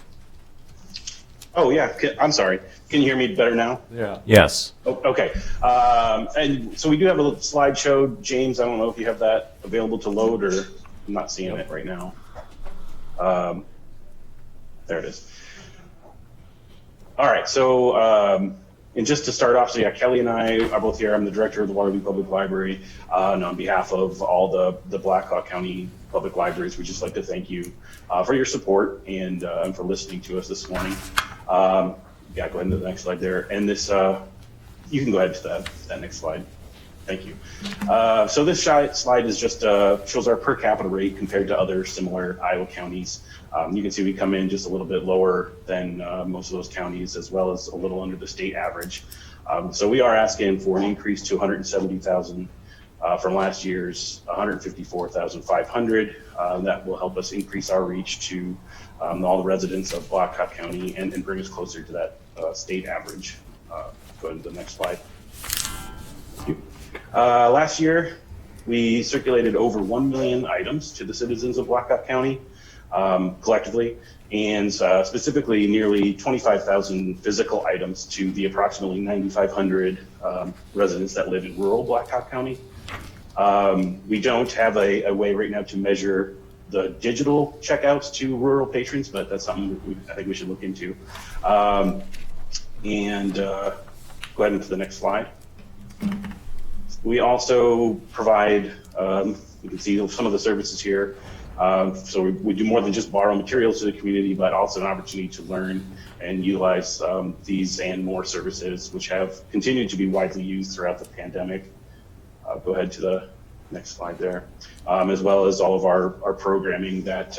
Oh, yeah, I'm sorry. Can you hear me better now? Yeah. Yes. Oh, okay. And so we do have a little slideshow. James, I don't know if you have that available to load, or I'm not seeing it right now. There it is. All right, so and just to start off, so yeah, Kelly and I are both here. I'm the director of the Waterloo Public Library, and on behalf of all the Black Hawk County Public Libraries, we'd just like to thank you for your support and for listening to us this morning. Yeah, go ahead to the next slide there. And this, you can go ahead to that next slide. Thank you. So this slide is just shows our per capita rate compared to other similar Iowa counties. You can see we come in just a little bit lower than most of those counties, as well as a little under the state average. So we are asking for an increase to 170,000 from last year's 154,500. That will help us increase our reach to all the residents of Black Hawk County and bring us closer to that state average. Go ahead to the next slide. Thank you. Last year, we circulated over 1 million items to the citizens of Black Hawk County collectively, and specifically nearly 25,000 physical items to the approximately 9,500 residents that live in rural Black Hawk County. We don't have a way right now to measure the digital checkouts to rural patrons, but that's something I think we should look into. Go ahead into the next slide. We also provide, you can see some of the services here. So we do more than just borrow materials to the community, but also an opportunity to learn and utilize these and more services, which have continued to be widely used throughout the pandemic. Go ahead to the next slide there. As well as all of our programming that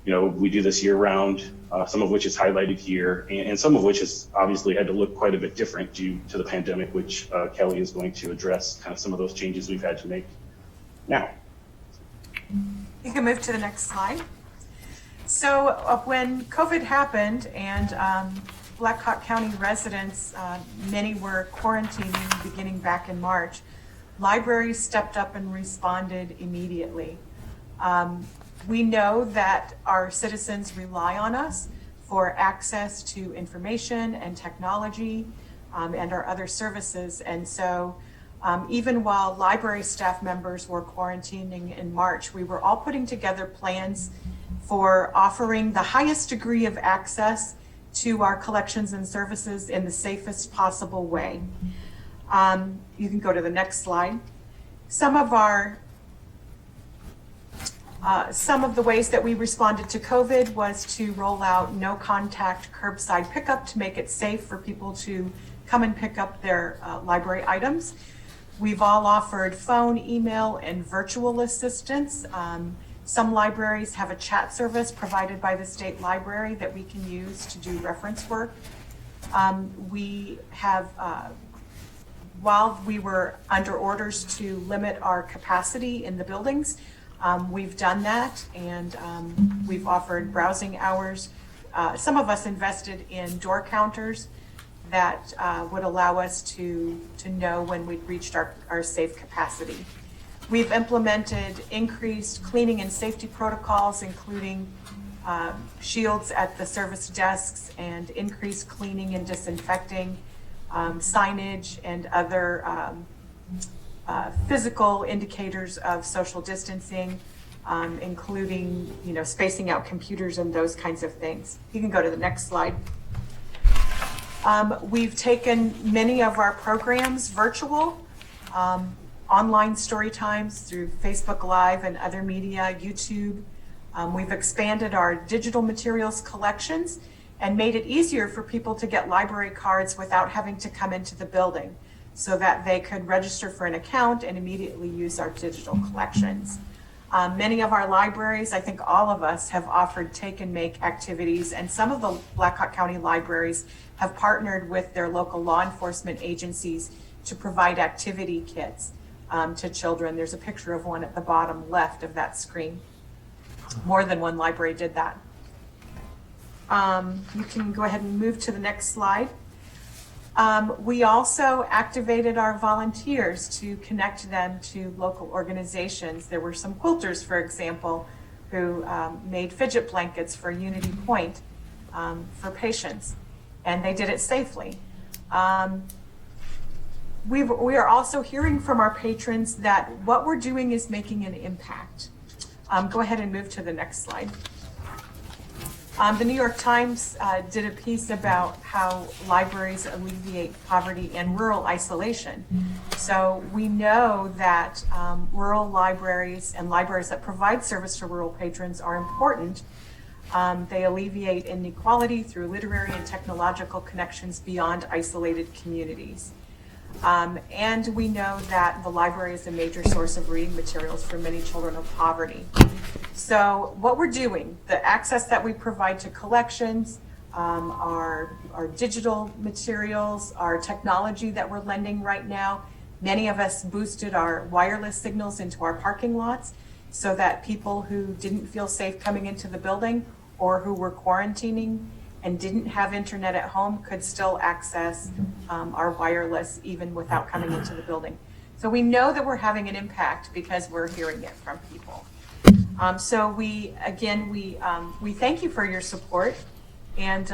we do this year round, some of which is highlighted here, and some of which has obviously had to look quite a bit different due to the pandemic, which Kelly is going to address kind of some of those changes we've had to make now. You can move to the next slide. So when COVID happened and Black Hawk County residents, many were quarantining beginning back in March, libraries stepped up and responded immediately. We know that our citizens rely on us for access to information and technology and our other services. And so even while library staff members were quarantining in March, we were all putting together plans for offering the highest degree of access to our collections and services in the safest possible way. You can go to the next slide. Some of the ways that we responded to COVID was to roll out no contact curbside pickup to make it safe for people to come and pick up their library items. We've all offered phone, email, and virtual assistance. Some libraries have a chat service provided by the state library that we can use to do reference work. We have, while we were under orders to limit our capacity in the buildings, we've done that, and we've offered browsing hours. Some of us invested in door counters that would allow us to know when we'd reached our safe capacity. We've implemented increased cleaning and safety protocols, including shields at the service desks and increased cleaning and disinfecting, signage and other physical indicators of social distancing, including, spacing out computers and those kinds of things. You can go to the next slide. We've taken many of our programs virtual, online story times through Facebook Live and other media, YouTube. We've expanded our digital materials collections and made it easier for people to get library cards without having to come into the building, so that they could register for an account and immediately use our digital collections. Many of our libraries, I think all of us, have offered take and make activities, and some of the Black Hawk County libraries have partnered with their local law enforcement agencies to provide activity kits to children. There's a picture of one at the bottom left of that screen. More than one library did that. You can go ahead and move to the next slide. We also activated our volunteers to connect them to local organizations. There were some quilters, for example, who made fidget blankets for Unity Point for patients, and they did it safely. We are also hearing from our patrons that what we're doing is making an impact. Go ahead and move to the next slide. The New York Times did a piece about how libraries alleviate poverty and rural isolation. So we know that rural libraries and libraries that provide service to rural patrons are important. They alleviate inequality through literary and technological connections beyond isolated communities. And we know that the library is a major source of reading materials for many children of poverty. So what we're doing, the access that we provide to collections, our digital materials, our technology that we're lending right now, many of us boosted our wireless signals into our parking lots so that people who didn't feel safe coming into the building or who were quarantining and didn't have internet at home could still access our wireless even without coming into the building. So we know that we're having an impact because we're hearing it from people. So we thank you for your support, and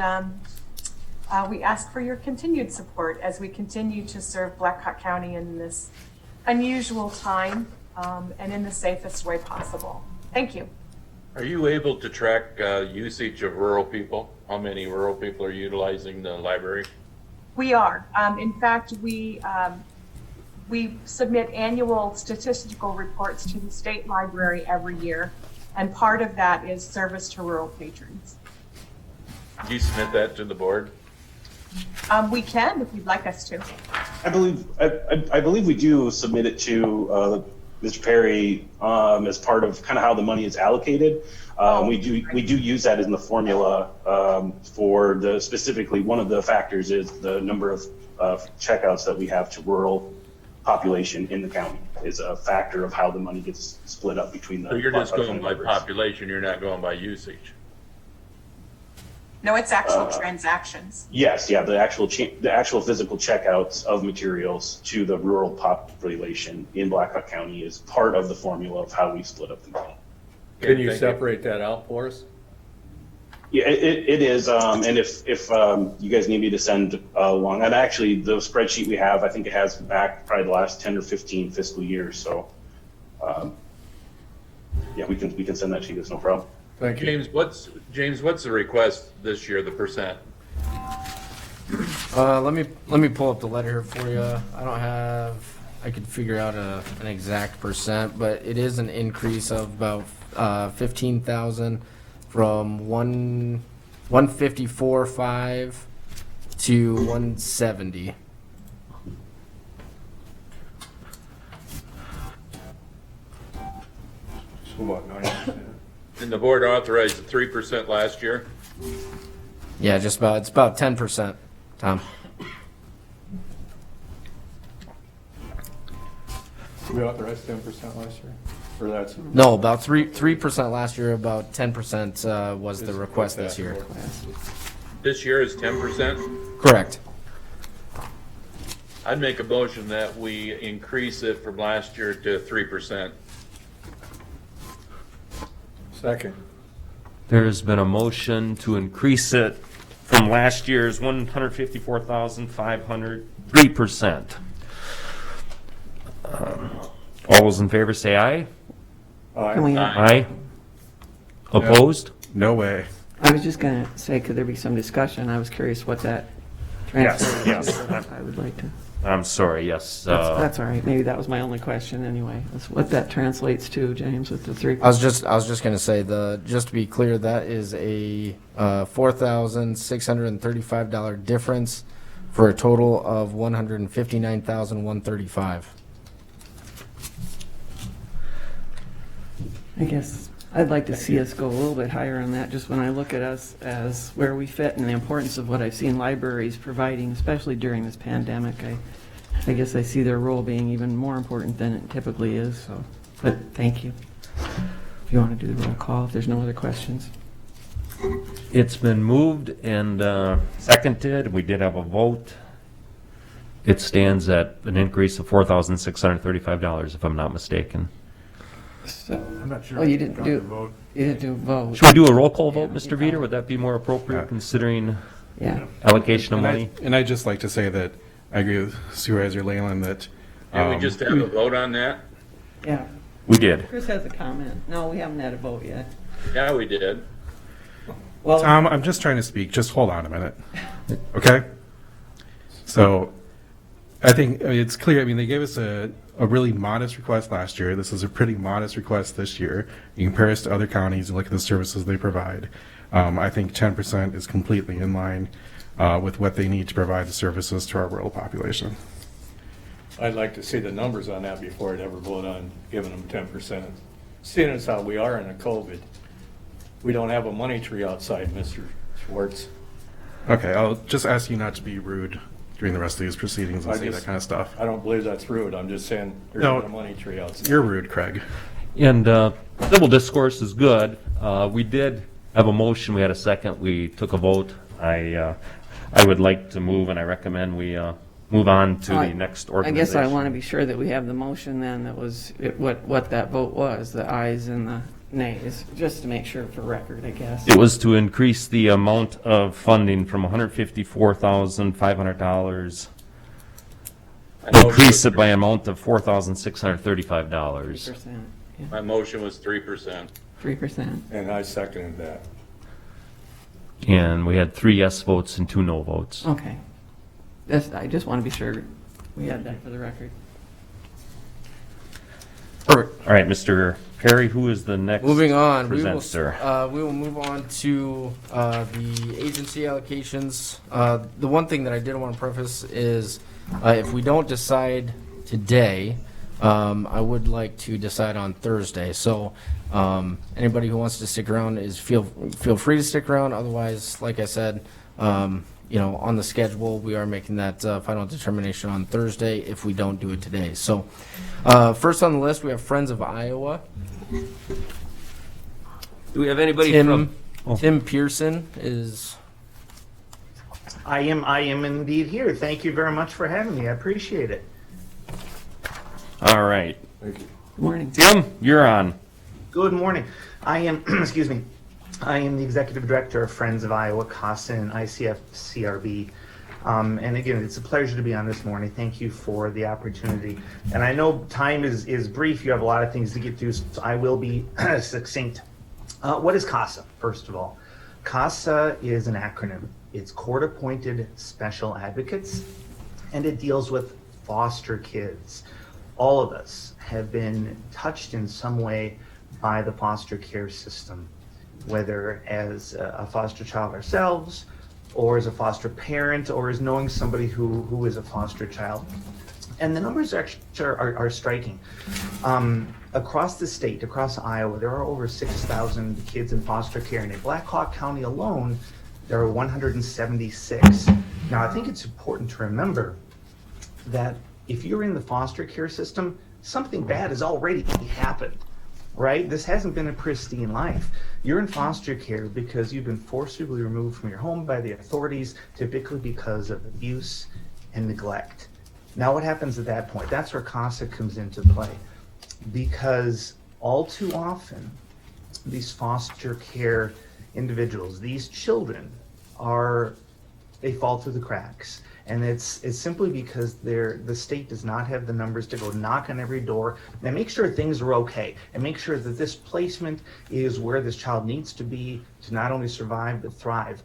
we ask for your continued support as we continue to serve Black Hawk County in this unusual time and in the safest way possible. Thank you. Are you able to track usage of rural people? How many rural people are utilizing the library? We are. In fact, we submit annual statistical reports to the state library every year, and part of that is service to rural patrons. Do you submit that to the board? We can, if you'd like us to. I believe we do submit it to Mr. Perry as part of kind of how the money is allocated. We do use that in the formula for the specifically one of the factors is the number of checkouts that we have to rural population in the county is a factor of how the money gets split up between the. So you're just going by population, you're not going by usage? No, it's actual transactions. Yes, yeah, the actual physical checkouts of materials to the rural population in Black Hawk County is part of the formula of how we split up the money. Can you separate that out for us? Yeah, it is, and if you guys need me to send along, and actually the spreadsheet we have, I think it has back probably the last 10 or 15 fiscal years, so yeah, we can send that to you, there's no problem. Thank you. James, what's the request this year, the percent? Let me pull up the letter here for you. I don't have, I could figure out an exact percent, but it is an increase of about 15,000 from 154.5 to 170. And the board authorized 3% last year? Yeah, just about, it's about 10%, Tom. We authorized 10% last year, or that's? No, about 3% last year, about 10% was the request this year. This year is 10%? Correct. I'd make a motion that we increase it from last year to 3%. Second. There's been a motion to increase it from last year's 154,500, 3%. All those in favor say aye. Can we- Aye. Opposed? No way. I was just going to say, could there be some discussion? I was curious what that Yes, translates yes. to. I would like to. I'm sorry, yes. That's all right. Maybe that was my only question anyway. That's what that translates to, James, with the 3%. I was just gonna say, just to be clear, that is a $4,635 difference for a total of $159,135. I guess I'd like to see us go a little bit higher on that, just when I look at us as where we fit and the importance of what I've seen libraries providing, especially during this pandemic. I guess I see their role being even more important than it typically is, so, but thank you. If you want to do the roll call, if there's no other questions. It's been moved and seconded. We did have a vote. It stands at an increase of $4,635, if I'm not mistaken. So, I'm not sure. oh, you didn't Got do, the vote. you didn't do a vote. Should we do a roll call vote, Mr. Veeder? Would that be more appropriate considering Yeah. allocation of money? And I'd just like to say that I agree with Supervisor Leyland that. Can we just have a vote on that? Yeah. We did. Chris has a comment. No, we haven't had a vote yet. Yeah, we did. Well, Tom, I'm just trying to speak. Just hold on a minute. Okay? So I think it's clear. I mean, they gave us a really modest request last year. This is a pretty modest request this year. You compare us to other counties and look at the services they provide. I think 10% is completely in line with what they need to provide the services to our rural population. I'd like to see the numbers on that before I'd ever vote on giving them 10%. Seeing as how we are in a COVID, we don't have a money tree outside, Mr. Schwartz. Okay, I'll just ask you not to be rude during the rest of these proceedings and say that kind of stuff. I don't believe that's rude. I'm just saying there's No, not a money tree outside. You're rude, Craig. And civil discourse is good. We did have a motion. We had a second. We took a vote. I would like to move, and I recommend we move on to the next I organization. guess I want to be sure that we have the motion then that was, what that vote was, the ayes and the nays, just to make sure for record, I guess. It was to increase the amount of funding from $154,500. Increase it by an amount of $4,635. 3%. Yeah. My motion was 3%. 3%. And I seconded that. And we had 3 yes votes and 2 no votes. Okay. I just want to be sure we had that for the record. Perfect. All right, Mr. Perry, who is the next Moving on, presenter? we will move on to the agency allocations. The one thing that I did want to preface is if we don't decide today, I would like to decide on Thursday. So anybody who wants to stick around is feel free to stick around. Otherwise, like I said, on the schedule, we are making that final determination on Thursday if we don't do it today. So first on the list, we have Friends of Iowa. Do we have anybody Tim, from? Tim Pearson is. I am indeed here. Thank you very much for having me. I appreciate it. All right. Thank you. Good morning. Tim, you're on. Good morning. I am, excuse me, I am the Executive Director of Friends of Iowa, CASA, and ICF CRB. And again, it's a pleasure to be on this morning. Thank you for the opportunity. And I know time is brief. You have a lot of things to get through, so I will be succinct. What is CASA, first of all? CASA is an acronym. It's court-appointed special advocates, and it deals with foster kids. All of us have been touched in some way by the foster care system, whether as a foster child ourselves, or as a foster parent, or as knowing somebody who is a foster child. And the numbers are striking. Across the state, across Iowa, there are over 6,000 kids in foster care. And in Black Hawk County alone, there are 176. Now, I think it's important to remember that if you're in the foster care system, something bad has already happened, right? This hasn't been a pristine life. You're in foster care because you've been forcibly removed from your home by the authorities, typically because of abuse and neglect. Now what happens at that point? That's where CASA comes into play, because all too often these foster care individuals, these children, they fall through the cracks. And it's simply because the state does not have the numbers to go knock on every door and make sure things are okay, and make sure that this placement is where this child needs to be to not only survive but thrive.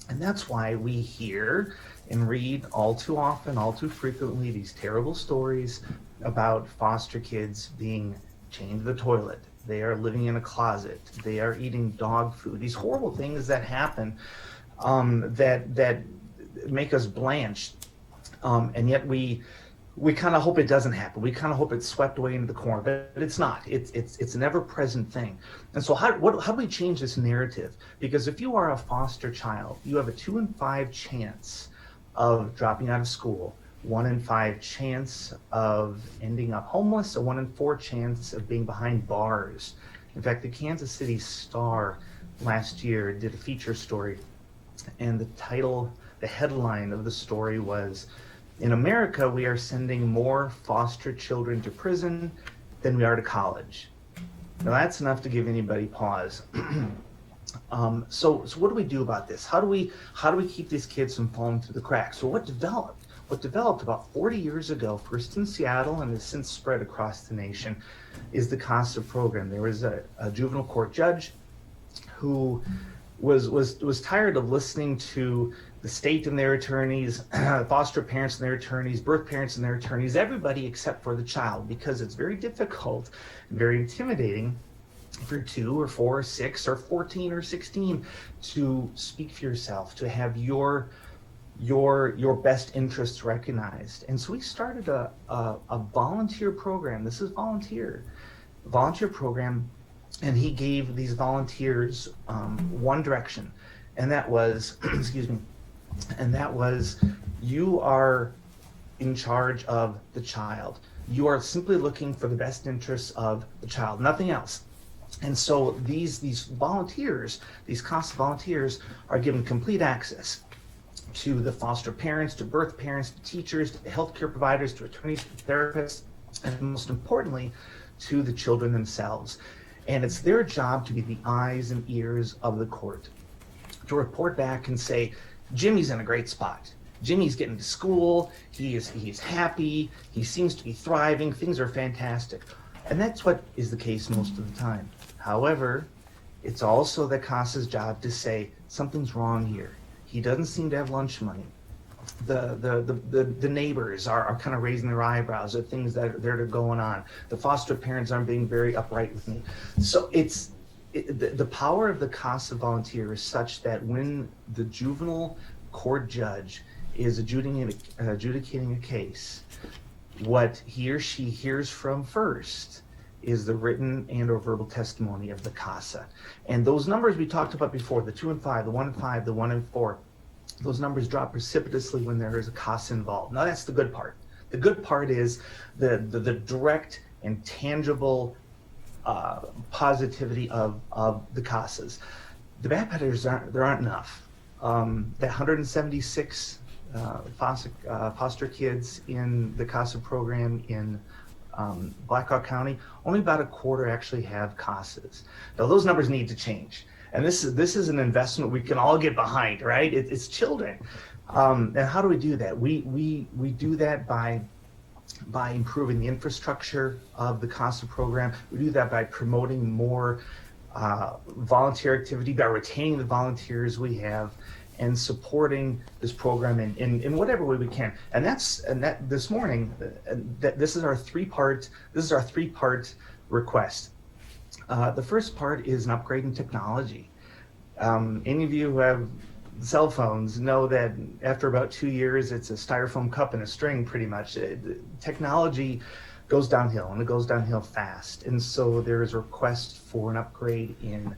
And that's why we hear and read all too often, all too frequently, these terrible stories about foster kids being chained to the toilet. They are living in a closet. They are eating dog food. These horrible things that happen that make us blanch, and yet we kind of hope it doesn't happen. We kind of hope it's swept away into the corner, but it's not. It's an ever-present thing. And so how do we change this narrative? Because if you are a foster child, you have a 2 in 5 chance of dropping out of school, 1 in 5 chance of ending up homeless, a 1 in 4 chance of being behind bars. In fact, the Kansas City Star last year did a feature story, and the headline of the story was, "In America, we are sending more foster children to prison than we are to college." Now that's enough to give anybody pause. So what do we do about this? How do we keep these kids from falling through the cracks? So what developed about 40 years ago, first in Seattle and has since spread across the nation, is the CASA program. There was a juvenile court judge who was tired of listening to the state and their attorneys, foster parents and their attorneys, birth parents and their attorneys, everybody except for the child, because it's very difficult and very intimidating if you're 2 or 4 or 6 or 14 or 16 to speak for yourself, to have your best interests recognized. And so we started a volunteer program. This is volunteer program. And he gave these volunteers one direction, and that was, you are in charge of the child. You are simply looking for the best interests of the child, nothing else. And so these volunteers, these CASA volunteers, are given complete access to the foster parents, to birth parents, to teachers, to healthcare providers, to attorneys, to therapists, and most importantly, to the children themselves. And it's their job to be the eyes and ears of the court, to report back and say, Jimmy's in a great spot. Jimmy's getting to school. He's happy. He seems to be thriving. Things are fantastic. And that's what is the case most of the time. However, it's also the CASA's job to say something's wrong here. He doesn't seem to have lunch money. The neighbors are kind of raising their eyebrows at things that are going on. The foster parents aren't being very upright with me. So the power of the CASA volunteer is such that when the juvenile court judge is adjudicating a case, what he or she hears from first is the written and or verbal testimony of the CASA. And those numbers we talked about before, the 2 in 5, the 1 in 5, the 1 in 4, those numbers drop precipitously when there is a CASA involved. Now that's the good part. The good part is the direct and tangible positivity of the CASAs. The bad part is there aren't enough. That 176 foster kids in the CASA program in Black Hawk County, only about a quarter actually have CASAs. Now those numbers need to change. And this is an investment we can all get behind, right? It's children. And how do we do that? We do that by improving the infrastructure of the CASA program. We do that by promoting more volunteer activity, by retaining the volunteers we have. and supporting this program in whatever way we can. And that this morning, this is our three-part request. The first part is an upgrade in technology. Any of you who have cell phones know that after about 2 years, it's a styrofoam cup and a string, pretty much. Technology goes downhill, and it goes downhill fast. And so there is a request for an upgrade in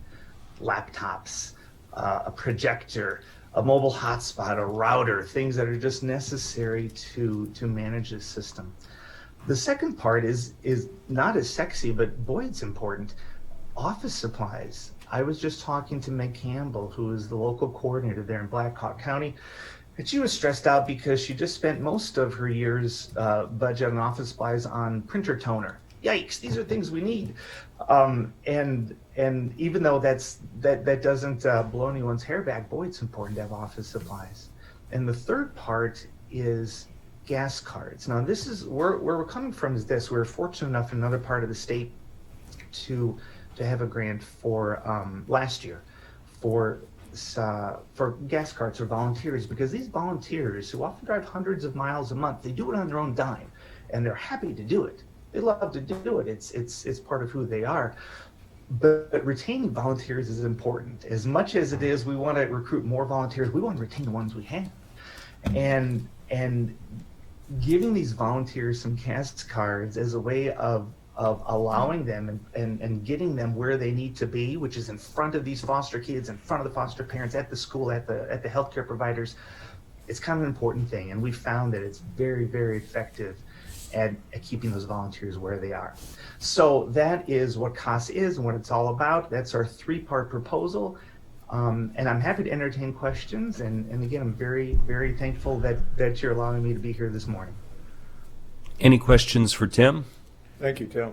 laptops, a projector, a mobile hotspot, a router, things that are just necessary to manage this system. The second part is not as sexy, but boy, it's important. Office supplies. I was just talking to Meg Campbell, who is the local coordinator there in Black Hawk County, and she was stressed out because she just spent most of her year's budget on office supplies on printer toner. Yikes! These are things we need, and even though that doesn't blow anyone's hair back, boy, it's important to have office supplies. And the third part is gas cards. Now, this is where we're coming from. Is this? We're fortunate enough in another part of the state to have a grant for last year for gas cards for volunteers, because these volunteers who often drive hundreds of miles a month, they do it on their own dime, and they're happy to do it. They love to do it. It's part of who they are. But retaining volunteers is important. As much as it is, we want to recruit more volunteers. We want to retain the ones we have, and giving these volunteers some gas cards as a way of allowing them and getting them where they need to be, which is in front of these foster kids, in front of the foster parents, at the school, at the healthcare providers. It's kind of an important thing, and we found that it's very, very effective at keeping those volunteers where they are. So that is what CAS is and what it's all about. That's our three-part proposal, and I'm happy to entertain questions. And again, I'm very, very thankful that you're allowing me to be here this morning. Any questions for Tim? Thank you, Tim.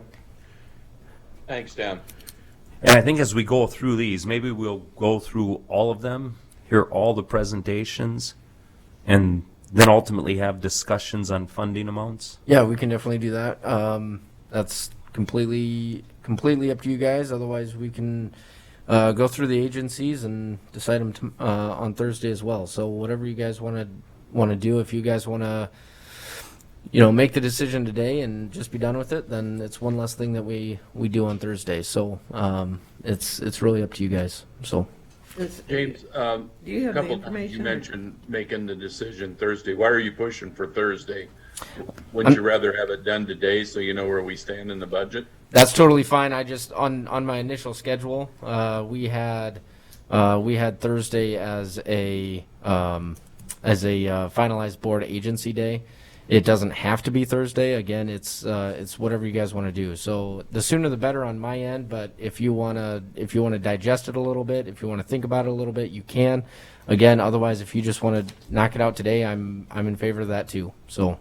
Thanks, Dan. And I think as we go through these, maybe we'll go through all of them, hear all the presentations, and then ultimately have discussions on funding amounts. Yeah, we can definitely do that. That's completely up to you guys. Otherwise, we can go through the agencies and decide them on Thursday as well. So whatever you guys want to do, if you guys want to, make the decision today and just be done with it, then it's one less thing that we do on Thursday. So it's really up to you guys. So. James, Do you have the couple times you information? mentioned making the decision Thursday. Why are you pushing for Thursday? Wouldn't you rather have it done today so you know where we stand in the budget? That's totally fine. I just on my initial schedule, we had Thursday as a finalized board agency day. It doesn't have to be Thursday. Again, it's whatever you guys want to do. So the sooner the better on my end. But if you wanna digest it a little bit, if you want to think about it a little bit, you can. Again, otherwise, if you just want to knock it out today, I'm in favor of that too. So.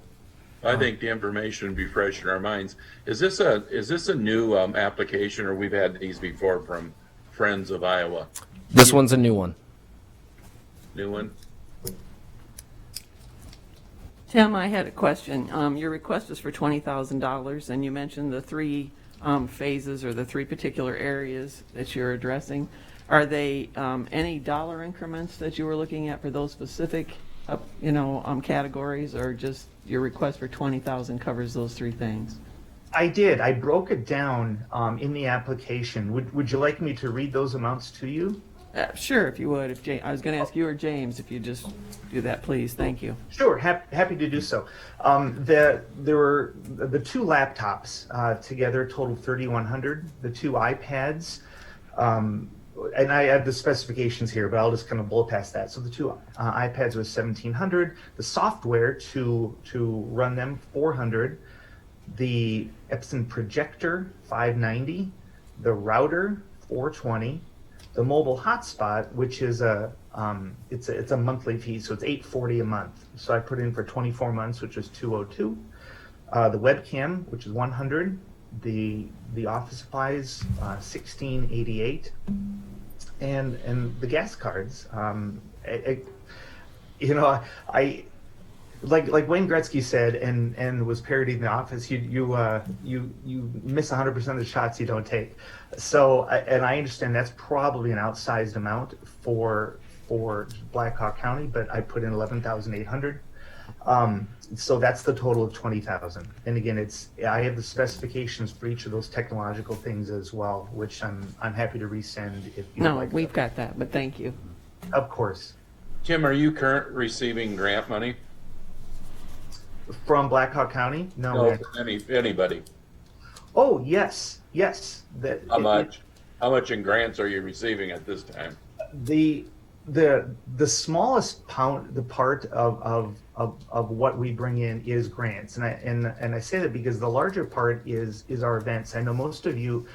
I think the information would be fresh in our minds. Is this a new application, or we've had these before from Friends of Iowa? This one's a new one. New one? Tim, I had a question. Your request is for $20,000, and you mentioned the three phases or the three particular areas that you're addressing. Are they any dollar increments that you were looking at for those specific, categories, or just your request for $20,000 covers those three things? I did. I broke it down in the application. Would you like me to read ththose amounts to you? Sure, if you would. I was going to ask you or James if you just do that, please. Thank you. Sure, happy to do so. There were the two laptops together totaled $3,100. The two iPads, and I have the specifications here, but I'll just kind of blow past that. So the two iPads was $1,700. The software to run them $400. The Epson projector $590. The router $420. The mobile hotspot, which is it's a monthly fee, so it's $840 a month. So I put in for 24 months, which is $202. The webcam, which is $100. The office supplies $1,688, and the gas cards. I like Wayne Gretzky said, and was parodied in The Office. You miss 100% of the shots you don't take. So, and I understand that's probably an outsized amount for for Black Hawk County, but I put in 11,800. So that's the total of 20,000. And again, I have the specifications for each of those technological things as well, which I'm happy to resend if you No, like. we've got that, but thank you. Of course. Tim, are you currently receiving grant money? From Black Hawk County? No, from anybody. Oh, yes. How much? How much in grants are you receiving at this time? The smallest part of what we bring in is grants, and I say that because the larger part is our events. I know most of you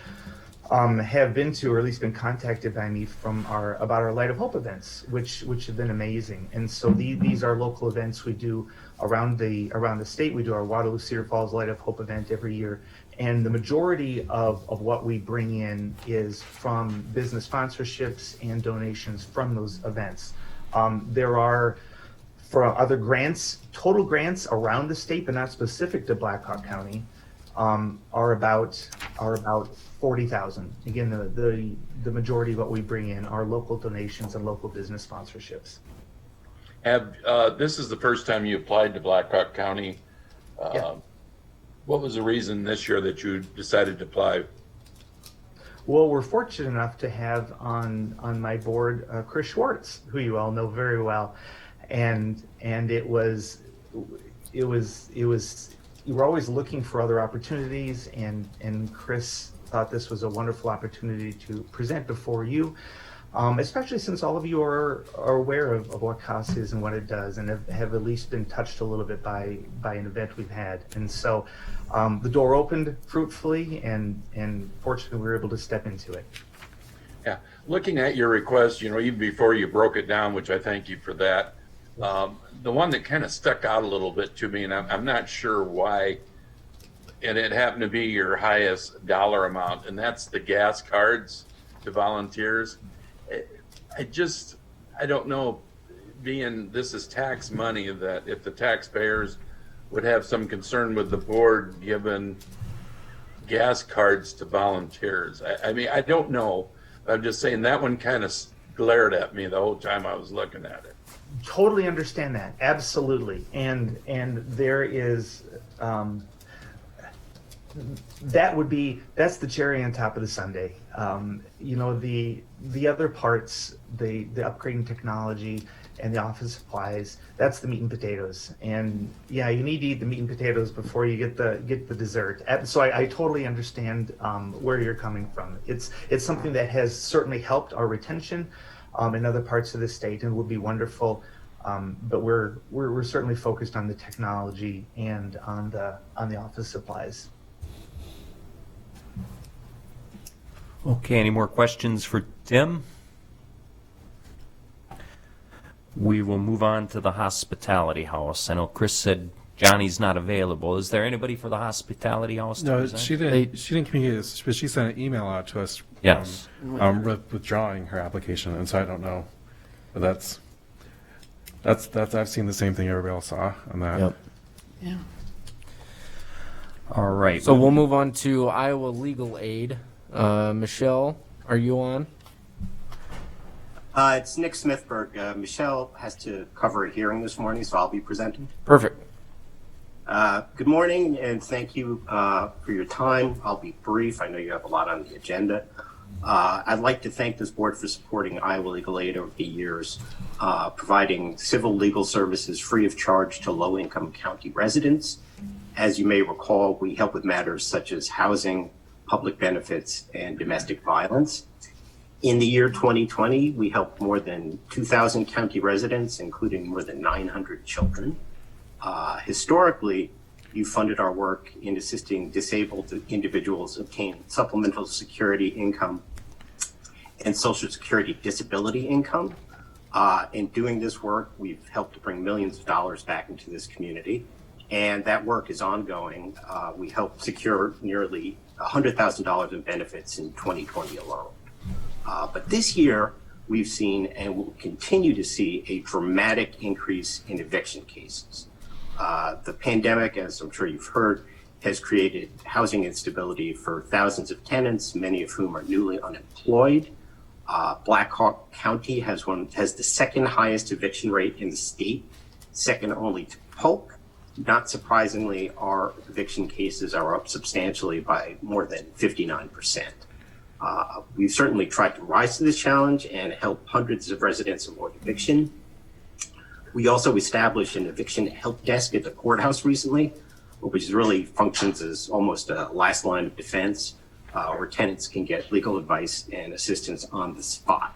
have been to, or at least been contacted by me about our Light of Hope events, which have been amazing. And so these are local events we do around the state. We do our Waterloo Cedar Falls Light of Hope event every year. And the majority of what we bring in is from business sponsorships and donations from those events. There are, for other grants, total grants around the state, but not specific to Black Hawk County, are about 40,000. Again, the majority of what we bring in are local donations and local business sponsorships. This is the first time you applied to Black Hawk County. Yeah. What was the reason this year that you decided to apply? Well, we're fortunate enough to have on my board Chris Schwartz, who you all know very well, and it was you were always looking for other opportunities, and Chris thought this was a wonderful opportunity to present before you, especially since all of you are aware of what CAS is and what it does, and have at least been touched a little bit by an event we've had. And so the door opened fruitfully, and fortunately we were able to step into it. Yeah, looking at your request, even before you broke it down, which I thank you for that, the one that kind of stuck out a little bit to me, and I'm not sure why, and it happened to be your highest dollar amount, and that's the gas cards to volunteers. I don't know, being this is tax money, that if the taxpayers would have some concern with the board giving gas cards to volunteers. I mean, I don't know. I'm just saying that one kind of glared at me the whole time I was looking at it. Totally understand that, absolutely, and there is that's the cherry on top of the sundae. The other parts, the upgrading technology and the office supplies, that's the meat and potatoes. And yeah, you need to eat the meat and potatoes before you get the dessert. So I totally understand where you're coming from. It's something that has certainly helped our retention in other parts of the state, and would be wonderful. But we're certainly focused on the technology and on the office supplies. Okay, any more questions for Tim? We will move on to the hospitality house. I know Chris said Johnny's not available. Is there anybody for the hospitality house to No, present? she didn't communicate this, but she sent an email out to us. Yes. Withdrawing her application, and so I don't know. But that's I've seen the same thing everybody else saw on that. Yep. Yeah. All right. So we'll move on to Iowa Legal Aid. Michelle, are you on? It's Nick Smithberg. Michelle has to cover a hearing this morning, so I'll be presenting. Perfect. Good morning, and thank you for your time. I'll be brief. I know you have a lot on the agenda. I'd like to thank this board for supporting Iowa Legal Aid over the years, providing civil legal services free of charge to low-income county residents. As you may recall, we help with matters such as housing, public benefits, and domestic violence. In the year 2020, we helped more than 2,000 county residents, including more than 900 children. Historically, you funded our work in assisting disabled individuals obtain supplemental security income and Social Security disability income. In doing this work, we've helped to bring millions of dollars back into this community, and that work is ongoing. We helped secure nearly $100,000 in benefits in 2020 alone. But this year, we've seen and will continue to see a dramatic increase in eviction cases. The pandemic, as I'm sure you've heard, has created housing instability for thousands of tenants, many of whom are newly unemployed. Black Hawk County has the second highest eviction rate in the state, second only to Polk. Not surprisingly, our eviction cases are up substantially by more than 59%. We've certainly tried to rise to this challenge and help hundreds of residents avoid eviction. We also established an eviction help desk at the courthouse recently, which really functions as almost a last line of defense, where tenants can get legal advice and assistance on the spot.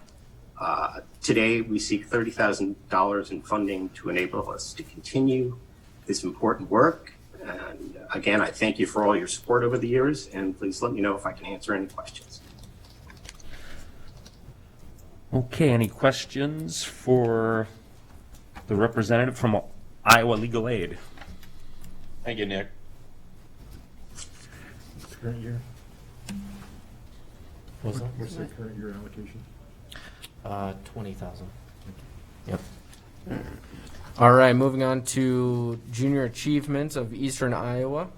Today, we seek $30,000 in funding to enable us to continue this important work. And again, I thank you for all your support over the years, and please let me know if I can answer any questions. Okay, any questions for the representative from Iowa Legal Aid? Thank you, Nick. Current year? What's the current year allocation? 20,000. Yep. All right, moving on to junior achievements of Eastern Iowa.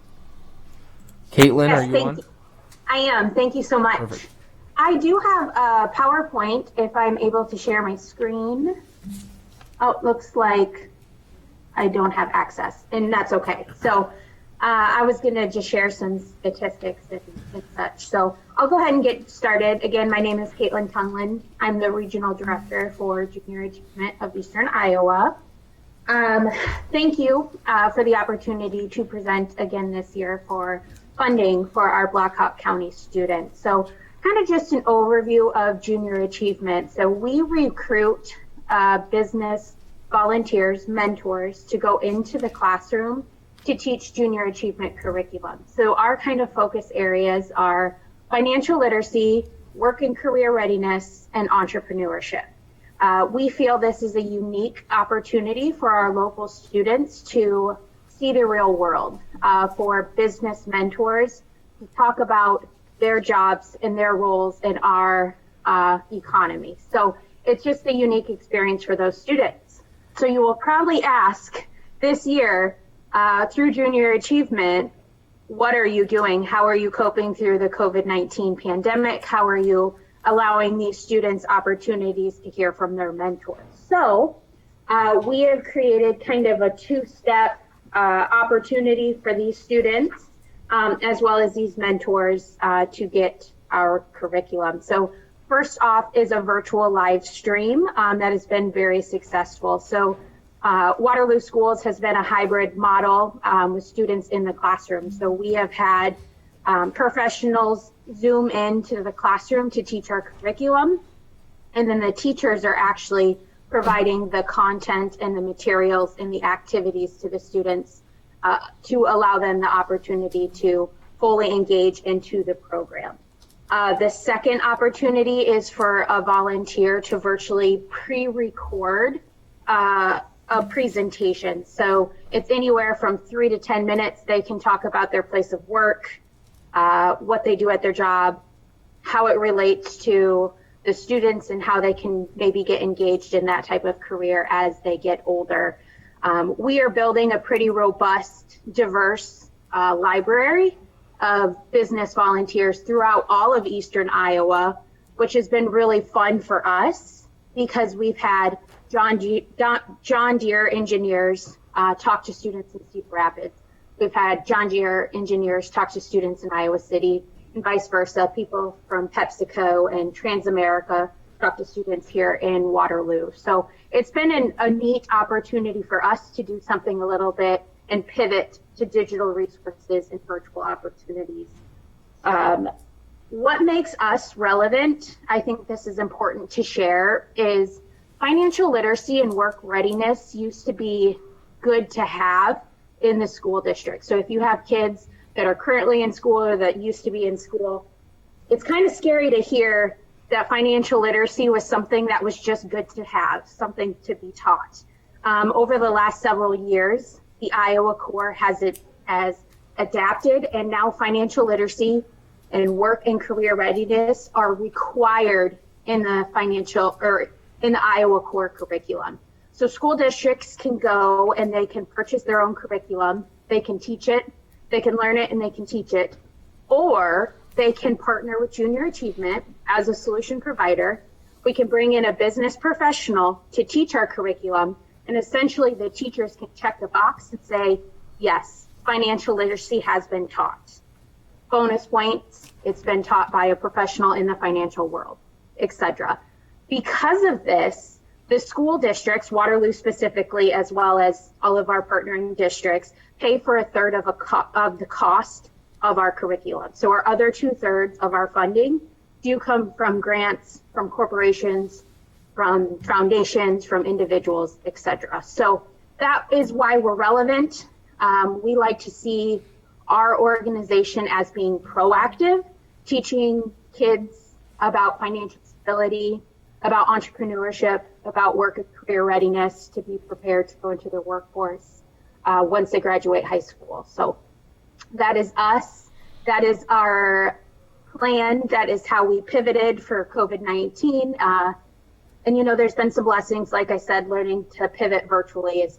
Caitlin, Yes, are you thank on? you. I am. Thank you so much. Perfect. I do have a PowerPoint if I'm able to share my screen. Oh, it looks like I don't have access, and that's okay. So I was going to just share some statistics and such. So I'll go ahead and get started. Again, my name is Caitlin Tunglin. I'm the Regional Director for Junior Achievement of Eastern Iowa. Thank you for the opportunity to present again this year for funding for our Black Hawk County students. So kind of just an overview of Junior Achievement. So we recruit business volunteers, mentors to go into the classroom to teach Junior Achievement curriculum. So our kind of focus areas are financial literacy, work and career readiness, and entrepreneurship. We feel this is a unique opportunity for our local students to see the real world, for business mentors to talk about their jobs and their roles in our economy. So it's just a unique experience for those students. So you will probably ask this year, through Junior Achievement, what are you doing? How are you coping through the COVID-19 pandemic? How are you allowing these students opportunities to hear from their mentors? So we have created kind of a two-step opportunity for these students, as well as these mentors, to get our curriculum. So first off is a virtual live stream that has been very successful. So Waterloo Schools has been a hybrid model with students in the classroom. So we have had professionals Zoom into the classroom to teach our curriculum, and then the teachers are actually providing the content and the materials and the activities to the students to allow them the opportunity to fully engage into the program. The second opportunity is for a volunteer to virtually pre-record a presentation. So it's anywhere from 3 to 10 minutes. They can talk about their place of work, what they do at their job, how it relates to the students, and how they can maybe get engaged in that type of career as they get older. We are building a pretty robust, diverse library of business volunteers throughout all of Eastern Iowa, which has been really fun for us because we've had John Deere engineers talk to students in Cedar Rapids. We've had John Deere engineers talk to students in Iowa City, and vice versa. People from PepsiCo and Transamerica talk to students here in Waterloo. So it's been a neat opportunity for us to do something a little bit and pivot to digital resources and virtual opportunities. What makes us relevant, I think this is important to share, is financial literacy and work readiness used to be good to have in the school district. So if you have kids that are currently in school or that used to be in school, it's kind of scary to hear that financial literacy was something that was just good to have, something to be taught. Over the last several years, the Iowa Corps has adapted, and now financial literacy and work and career readiness are required in the Iowa Corps curriculum. So school districts can go and they can purchase their own curriculum. They can teach it, they can learn it, and they can teach it. Or they can partner with Junior Achievement as a solution provider We can bring in a business professional to teach our curriculum, and essentially the teachers can check the box and say, yes, financial literacy has been taught. Bonus points, it's been taught by a professional in the financial world, etc. Because of this, the school districts, Waterloo specifically, as well as all of our partnering districts, pay for a third of the cost of our curriculum. So our other 2/3 of our funding do come from grants, from corporations, from foundations, from individuals, etc. So that is why we're relevant. We like to see our organization as being proactive, teaching kids about financial stability, about entrepreneurship, about work and career readiness to be prepared to go into the workforce once they graduate high school. So that is us. That is our plan. That is how we pivoted for COVID-19. And you know, there's been some blessings, like I said, learning to pivot virtually. It's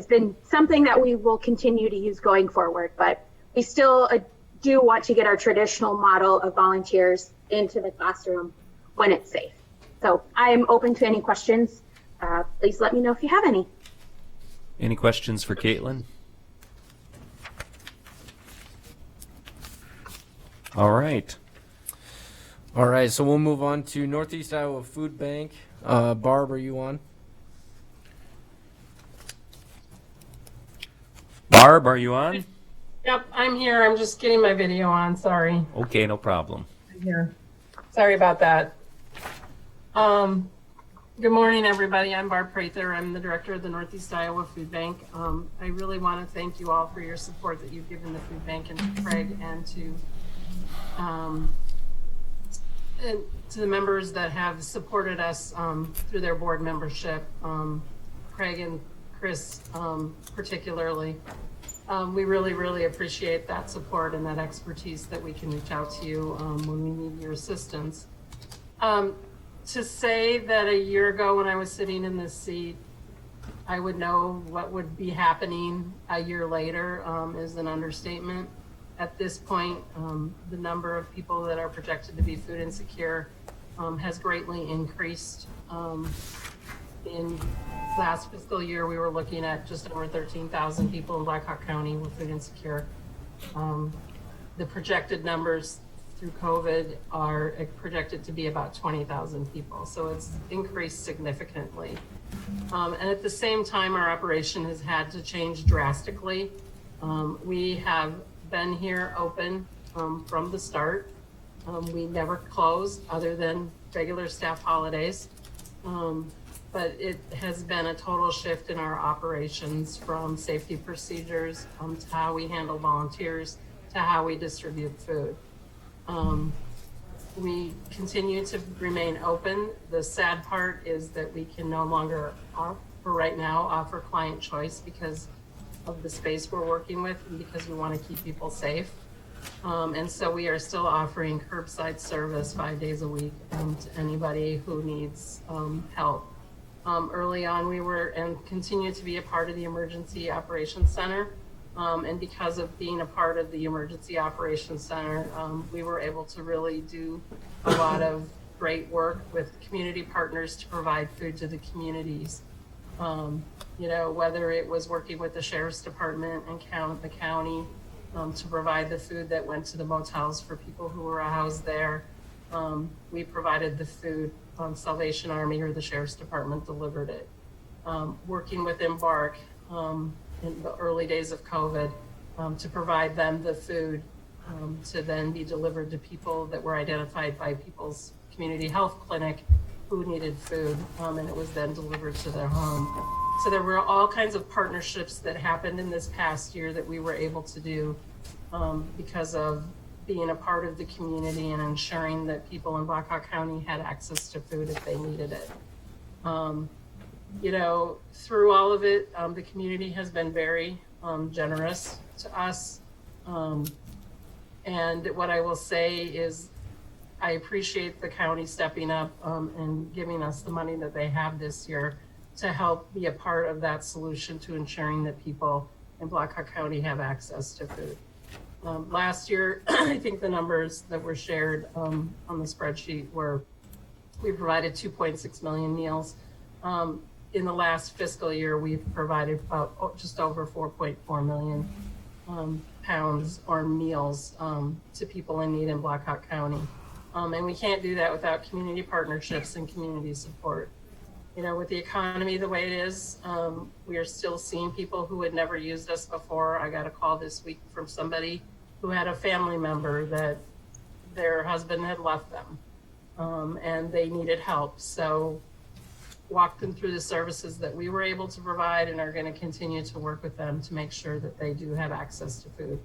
been something that we will continue to use going forward, but we still do want to get our traditional model of volunteers into the classroom when it's safe. So I am open to any questions. Please let me know if you have any. Any questions for Caitlin? All right. All right, so we'll move on to Northeast Iowa Food Bank. Barb, are you on? Barb, are you on? Yep, I'm here. I'm just getting my video on. Sorry. Okay, no problem. I'm here. Sorry about that. Good morning, everybody. I'm Barb Prather. I'm the director of the Northeast Iowa Food Bank. I really want to thank you all for your support that you've given the food bank and to Craig and to the members that have supported us through their board membership. Craig and Chris particularly. We really, really appreciate that support and that expertise that we can reach out to you when we need your assistance. To say that a year ago when I was sitting in this seat, I would know what would be happening a year later is an understatement. At this point, the number of people that are projected to be food insecure has greatly increased. In last fiscal year, we were looking at just over 13,000 people in Blackhawk County with food insecure. The projected numbers through COVID are projected to be about 20,000 people. So it's increased significantly. And at the same time, our operation has had to change drastically. We have been here open from the start. We never closed other than regular staff holidays. But it has been a total shift in our operations from safety procedures to how we handle volunteers to how we distribute food. We continue to remain open. The sad part is that we can no longer right now offer client choice because of the space we're working with and because we want to keep people safe. And so we are still offering curbside service 5 days a week to anybody who needs help. Early on, we were and continue to be a part of the Emergency Operations Center. And because of being a part of the Emergency Operations Center, we were able to really do a lot of great work with community partners to provide food to the communities. You know, whether it was working with the Sheriff's Department and the county to provide the food that went to the motels for people who were housed there. We provided the food. Salvation Army or the Sheriff's Department delivered it. Working with Embark in the early days of COVID to provide them the food to then be delivered to people that were identified by People's Community Health Clinic who needed food, and it was then delivered to their home. So there were all kinds of partnerships that happened in this past year that we were able to do because of being a part of the community and ensuring that people in Blackhawk County had access to food if they needed it. You know, through all of it, the community has been very generous to us. And what I will say is I appreciate the county stepping up and giving us the money that they have this year to help be a part of that solution to ensuring that people in Blackhawk County have access to food. Last year, I think the numbers that were shared on the spreadsheet were We provided 2.6 million meals. In the last fiscal year, we've provided about just over 4.4 million pounds or meals to people in need in Black Hawk County. And we can't do that without community partnerships and community support. You know, with the economy the way it is, we are still seeing people who had never used us before. I got a call this week from somebody who had a family member that their husband had left them, and they needed help. So walked them through the services that we were able to provide and are going to continue to work with them to make sure that they do have access to food.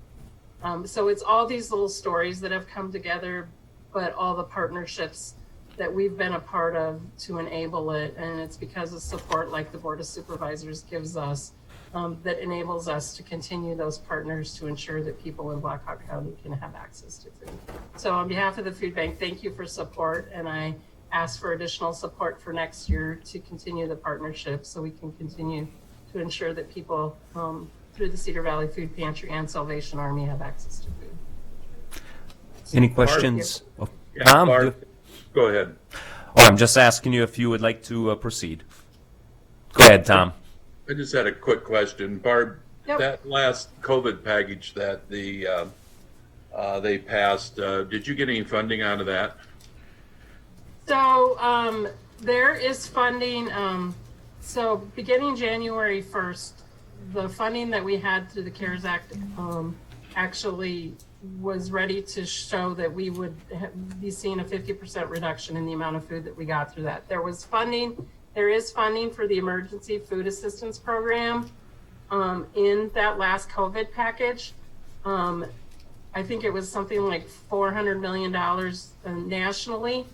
So it's all these little stories that have come together, but all the partnerships that we've been a part of to enable it. And it's because of support like the Board of Supervisors gives us that enables us to continue those partners to ensure that people in Black Hawk County can have access to food. So on behalf of the food bank, thank you for support. And I ask for additional support for next year to continue the partnership so we can continue to ensure that people through the Cedar Valley Food Pantry and Salvation Army have access to food. Any questions? Yeah. Oh, Yeah, Tom? Barb, go ahead. Oh, I'm just asking you if you would like to proceed. Go ahead, Tom. I just had a quick question. Barb, Yep. that last COVID package that they passed, did you get any funding out of that? So there is funding. So beginning January 1st, the funding that we had through the CARES Act actually was ready to show that we would be seeing a 50% reduction in the amount of food that we got through that. There was funding. There is funding for the Emergency Food Assistance Program in that last COVID package. I think it was something like $400 million nationally.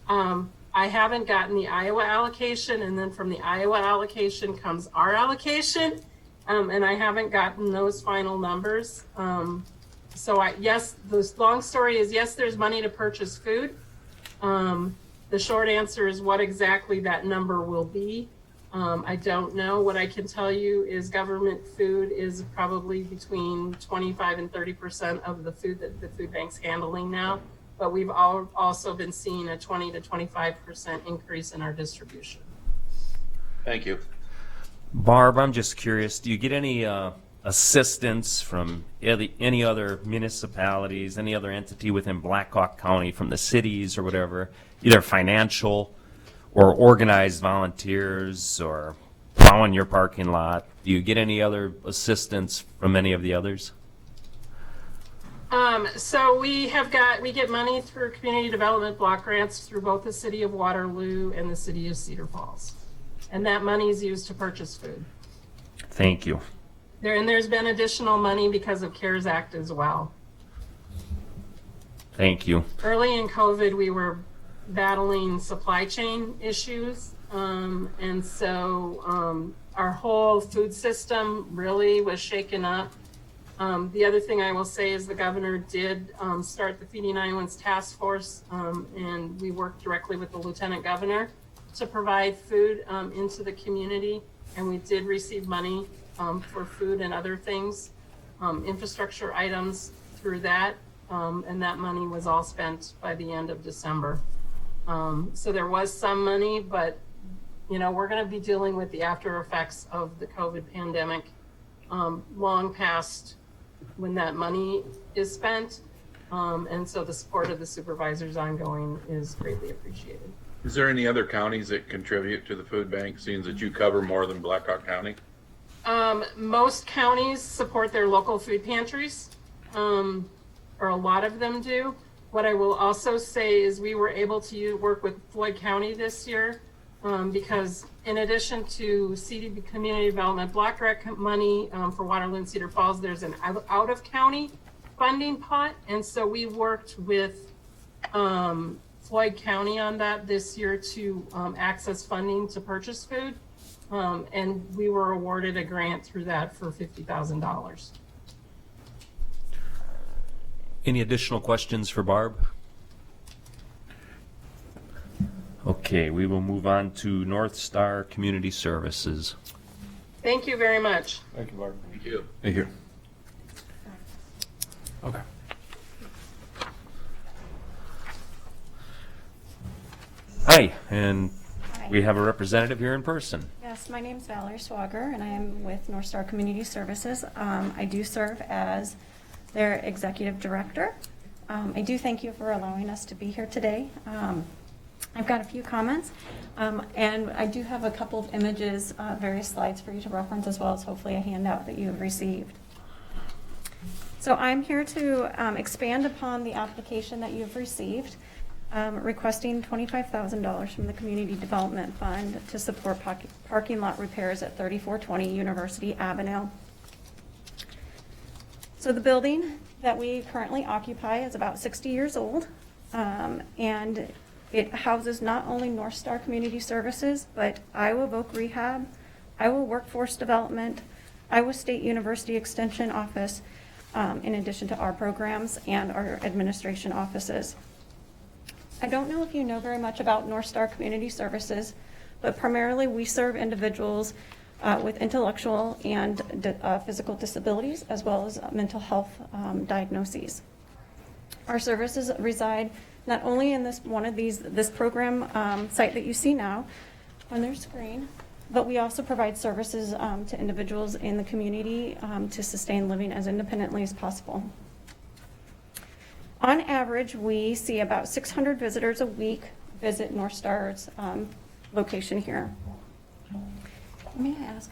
I haven't gotten the Iowa allocation, and then from the Iowa allocation comes our allocation, and I haven't gotten those final numbers. So yes, the long story is yes, there's money to purchase food. The short answer is what exactly that number will be. I don't know. What I can tell you is government food is probably between 25 and 30% of the food that the food bank's handling now. But we've also been seeing a 20 to 25% increase in our distribution. Thank you. Barb, I'm just curious, do you get any assistance from any other municipalities, any other entity within Black Hawk County, from the cities or whatever, either financial or organized volunteers or plowing your parking lot? Do you get any other assistance from any of the others? So we get money through community development block grants through both the city of Waterloo and the city of Cedar Falls. And that money is used to purchase food. Thank you. There's been additional money because of CARES Act as well. Thank you. Early in COVID, we were battling supply chain issues. And so our whole food system really was shaken up. The other thing I will say is the governor did start the Feeding Iowans Task Force, and we worked directly with the lieutenant governor to provide food into the community. And we did receive money for food and other things, infrastructure items through that. And that money was all spent by the end of December. So there was some money, but you know, we're going to be dealing with the after effects of the COVID pandemic long past when that money is spent. And so the support of the supervisors ongoing is greatly appreciated. Is there any other counties that contribute to the food bank, seeing that you cover more than Black Hawk County? Most counties support their local food pantries, or a lot of them do. What I will also say is we were able to work with Floyd County this year because in addition to CDB Community Development Block Grant money for Waterloo and Cedar Falls, there's an out-of-county funding pot. And so we worked with Floyd County on that this year to access funding to purchase food. And we were awarded a grant through that for $50,000. Any additional questions for Barb? Okay, we will move on to North Star Community Services. Thank you very much. Thank you, Barb. Thank you. Thank you. Okay. I Hi, and Hi. we have a representative here in person. Yes, my name is Valerie Swager, and I am with North Star Community Services. I do serve as their executive director. I do thank you for allowing us to be here today. I've got a few comments, and I do have a couple of images, various slides for you to reference, as well as hopefully a handout that you have received. So I'm here to expand upon the application that you've received, requesting $25,000 from the Community Development Fund to support parking lot repairs at 3420 University Avenue. So the building that we currently occupy is about 60 years old, and it houses not only North Star Community Services, but Iowa Voc Rehab, Iowa Workforce Development, Iowa State University Extension Office, in addition to our programs and our administration offices. I don't know if you know very much about North Star Community Services, but primarily we serve individuals with intellectual and physical disabilities, as well as mental health diagnoses. Our services reside not only in this program site that you see now on their screen, but we also provide services to individuals in the community to sustain living as independently as possible. On average, we see about 600 visitors a week visit North Star's location here. May I ask,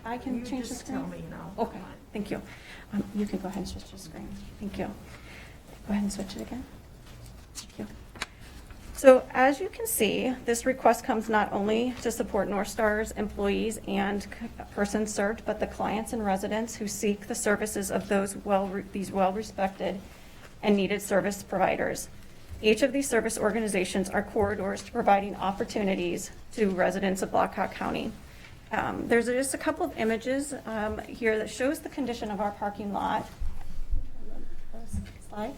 I can change the screen? Tell me now. Okay, thank you. You can go ahead and switch the screen. Thank you. Go ahead and switch it again. Thank you. So as you can see, this request comes not only to support North Star's employees and persons served, but the clients and residents who seek the services of these well-respected and needed service providers. Each of these service organizations are corridors to providing opportunities to residents of Blackhawk County. There's just a couple of images here that shows the condition of our parking lot. Slide.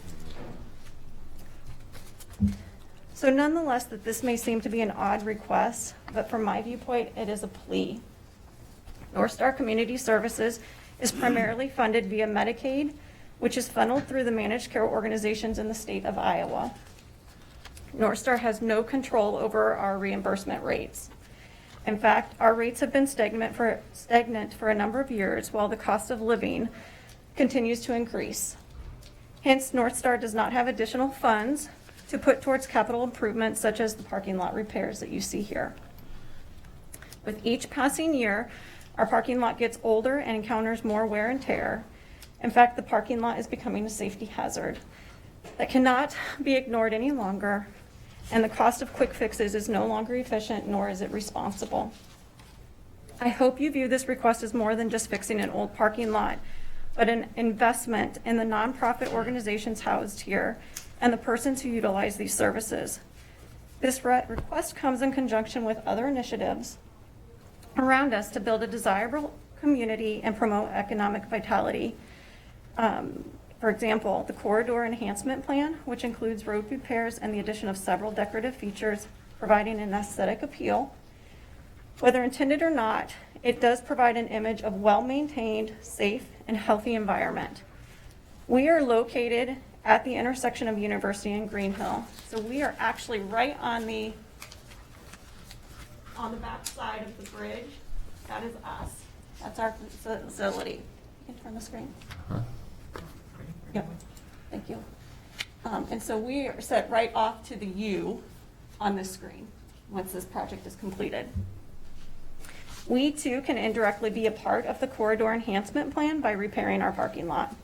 So nonetheless, that this may seem to be an odd request, but from my viewpoint, it is a plea. North Star Community Services is primarily funded via Medicaid, which is funneled through the managed care organizations in the state of Iowa. North Star has no control over our reimbursement rates. In fact, our rates have been stagnant for a number of years, while the cost of living continues to increase. Hence, North Star does not have additional funds to put towards capital improvements such as the parking lot repairs that you see here. With each passing year, our parking lot gets older and encounters more wear and tear. In fact, the parking lot is becoming a safety hazard that cannot be ignored any longer, and the cost of quick fixes is no longer efficient, nor is it responsible. I hope you view this request as more than just fixing an old parking lot, but an investment in the nonprofit organizations housed here and the persons who utilize these services. This request comes in conjunction with other initiatives around us to build a desirable community and promote economic vitality. For example, the Corridor Enhancement Plan, which includes road repairs and the addition of several decorative features, providing an aesthetic appeal. Whether intended or not, it does provide an image of well-maintained, safe, and healthy environment. We are located at the intersection of University and Green Hill. So we are actually right on the back side of the bridge. That is us. That's our facility. You can turn the screen. Yep, thank you. And so we are set right off to the U on this screen once this project is completed. We too can indirectly be a part of the Corridor Enhancement Plan by repairing our parking lot.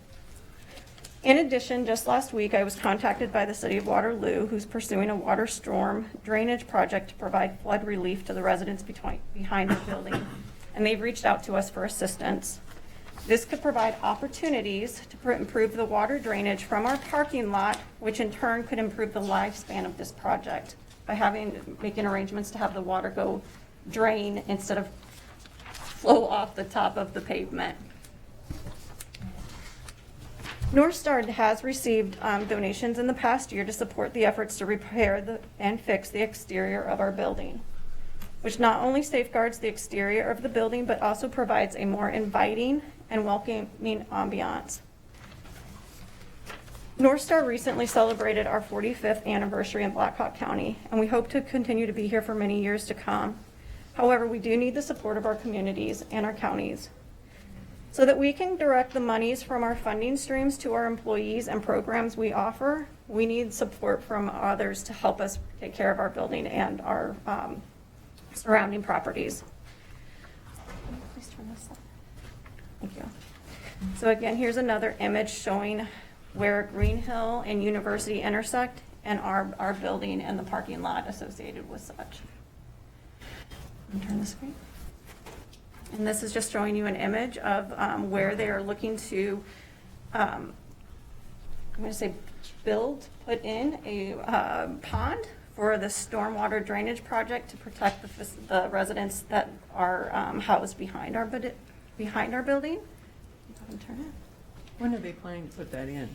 In addition, just last week, I was contacted by the City of Waterloo, who's pursuing a water storm drainage project to provide flood relief to the residents behind the building, and they've reached out to us for assistance. This could provide opportunities to improve the water drainage from our parking lot, which in turn could improve the lifespan of this project by making arrangements to have the water go drain instead of flow off the top of the pavement. North Star has received donations in the past year to support the efforts to repair and fix the exterior of our building, which not only safeguards the exterior of the building, but also provides a more inviting and welcoming ambiance. North Star recently celebrated our 45th anniversary in Black Hawk County, and we hope to continue to be here for many years to come. However, we do need the support of our communities and our counties. So that we can direct the monies from our funding streams to our employees and programs we offer, we need support from others to help us take care of our building and our surrounding properties. Please turn this up. Thank you. So again, here's another image showing where Green Hill and University intersect and our building and the parking lot associated with such. Turn the screen. And this is just showing you an image of where they are looking to, I'm going to say put in a pond for the stormwater drainage project to protect the residents that are housed behind our building. Turn it. When are they planning to put that in?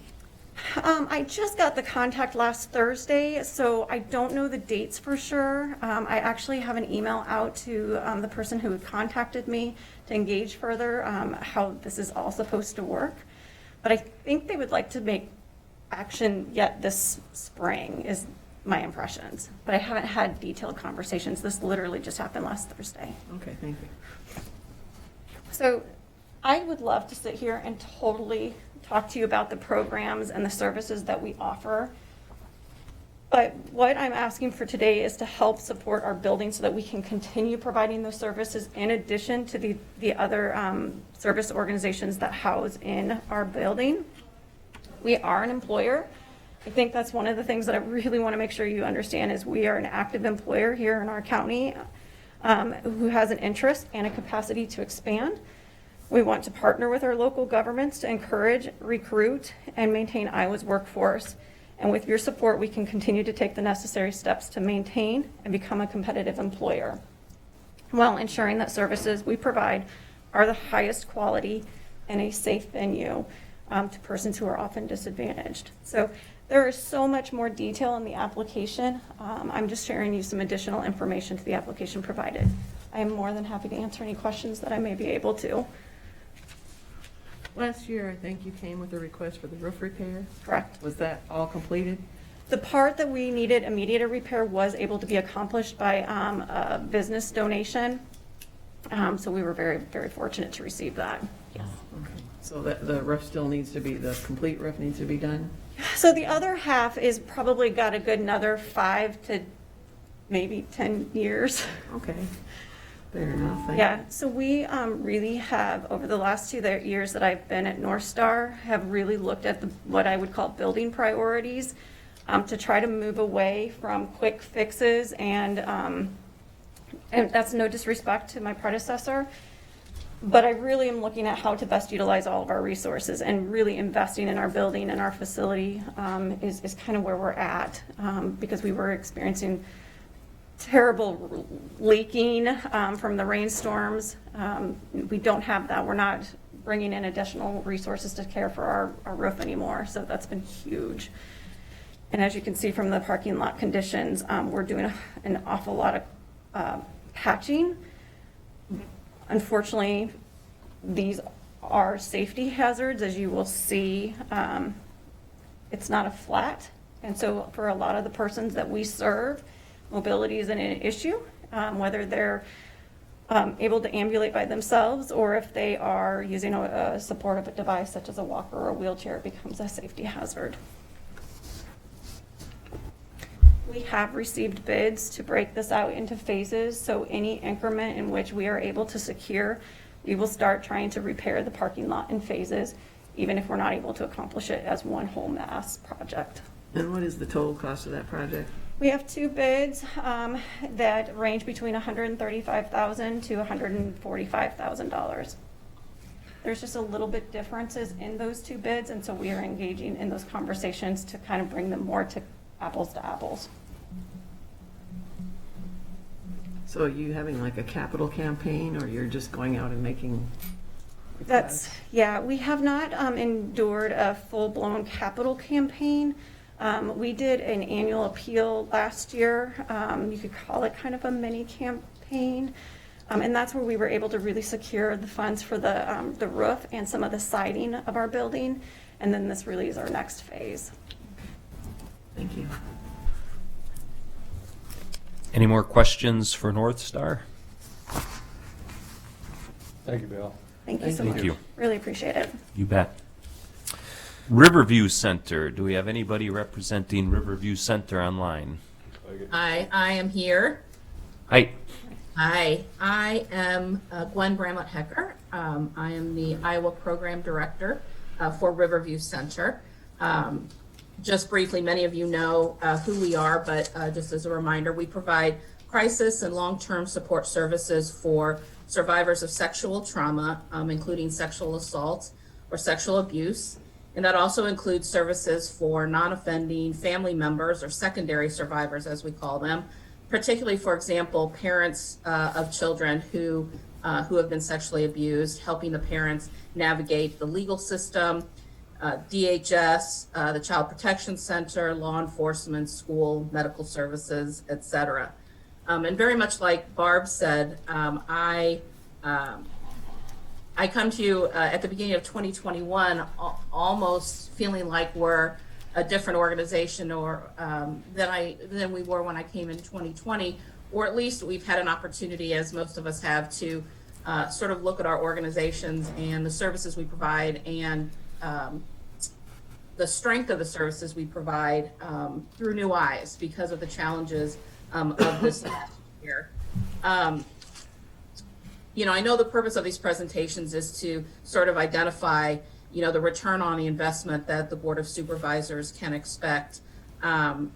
I just got the contact last Thursday, so I don't know the dates for sure. I actually have an email out to the person who had contacted me to engage further how this is all supposed to work. But I think they would like to make action yet this spring is my impressions. But I haven't had detailed conversations. This literally just happened last Thursday. Okay, thank you. So I would love to sit here and totally talk to you about the programs and the services that we offer. But what I'm asking for today is to help support our building so that we can continue providing those services in addition to the other service organizations that house in our building. We are an employer. I think that's one of the things that I really want to make sure you understand is we are an active employer here in our county who has an interest and a capacity to expand. We want to partner with our local governments to encourage, recruit, and maintain Iowa's workforce. And with your support, we can continue to take the necessary steps to maintain and become a competitive employer, while ensuring that services we provide are the highest quality and a safe venue to persons who are often disadvantaged. So there is so much more detail in the application. I'm just sharing you some additional information to the application provided. I am more than happy to answer any questions that I may be able to. Last year, I think you came with a request for the roof repair. Correct. Was that all completed? The part that we needed immediate repair was able to be accomplished by a business donation. So we were very, very fortunate to receive that. Yes. Okay. So the roof still needs to be, the complete roof needs to be done? So the other half is probably got a good another 5 to maybe 10 years. Okay. Fair enough. Thank Yeah, you. so we really have, over the last 2 years that I've been at North Star, have really looked at what I would call building priorities to try to move away from quick fixes and that's no disrespect to my predecessor, but I really am looking at how to best utilize all of our resources and really investing in our building and our facility is kind of where we're at because we were experiencing terrible leaking from the rainstorms. We don't have that. We're not bringing in additional resources to care for our roof anymore, so that's been huge. And as you can see from the parking lot conditions, we're doing an awful lot of patching. Unfortunately, these are safety hazards, as you will see. It's not a flat, and so for a lot of the persons that we serve, mobility isn't an issue, whether they're able to ambulate by themselves or if they are using a supportive device such as a walker or a wheelchair, it becomes a safety hazard. We have received bids to break this out into phases, so any increment in which we are able to secure, we will start trying to repair the parking lot in phases, even if we're not able to accomplish it as one whole mass project. And what is the total cost of that project? We have 2 bids that range between $135,000 to $145,000. There's just a little bit differences in those 2 bids, and so we are engaging in those conversations to kind of bring them more to apples. So are you having like a capital campaign, or you're just going out and making? Yeah, we have not endured a full-blown capital campaign. We did an annual appeal last year. You could call it kind of a mini campaign. And that's where we were able to really secure the funds for the roof and some of the siding of our building. And then this really is our next phase. Thank you. Any more questions for North Star? Thank you, Bill. Thank you so Thank much. you. Really appreciate it. You bet. Riverview Center, do we have anybody representing Riverview Center online? Hi, I am here. Hi. Hi, I am Gwen Bramlett Hecker. I am the Iowa Program Director for Riverview Center. Just briefly, many of you know who we are, but just as a reminder, we provide crisis and long-term support services for survivors of sexual trauma, including sexual assault or sexual abuse. And that also includes services for non-offending family members or secondary survivors, as we call them, particularly, for example, parents of children who have been sexually abused, helping the parents navigate the legal system, DHS, the Child Protection Center, law enforcement, school, medical services, etc. And very much like Barb said, I come to you at the beginning of 2021 almost feeling like we're a different organization or than we were when I came in 2020, or at least we've had an opportunity, as most of us have, to sort of look at our organizations and the services we provide and the strength of the services we provide through new eyes because of the challenges of this last year. You know, I know the purpose of these presentations is to sort of identify, you know, the return on the investment that the Board of Supervisors can expect. And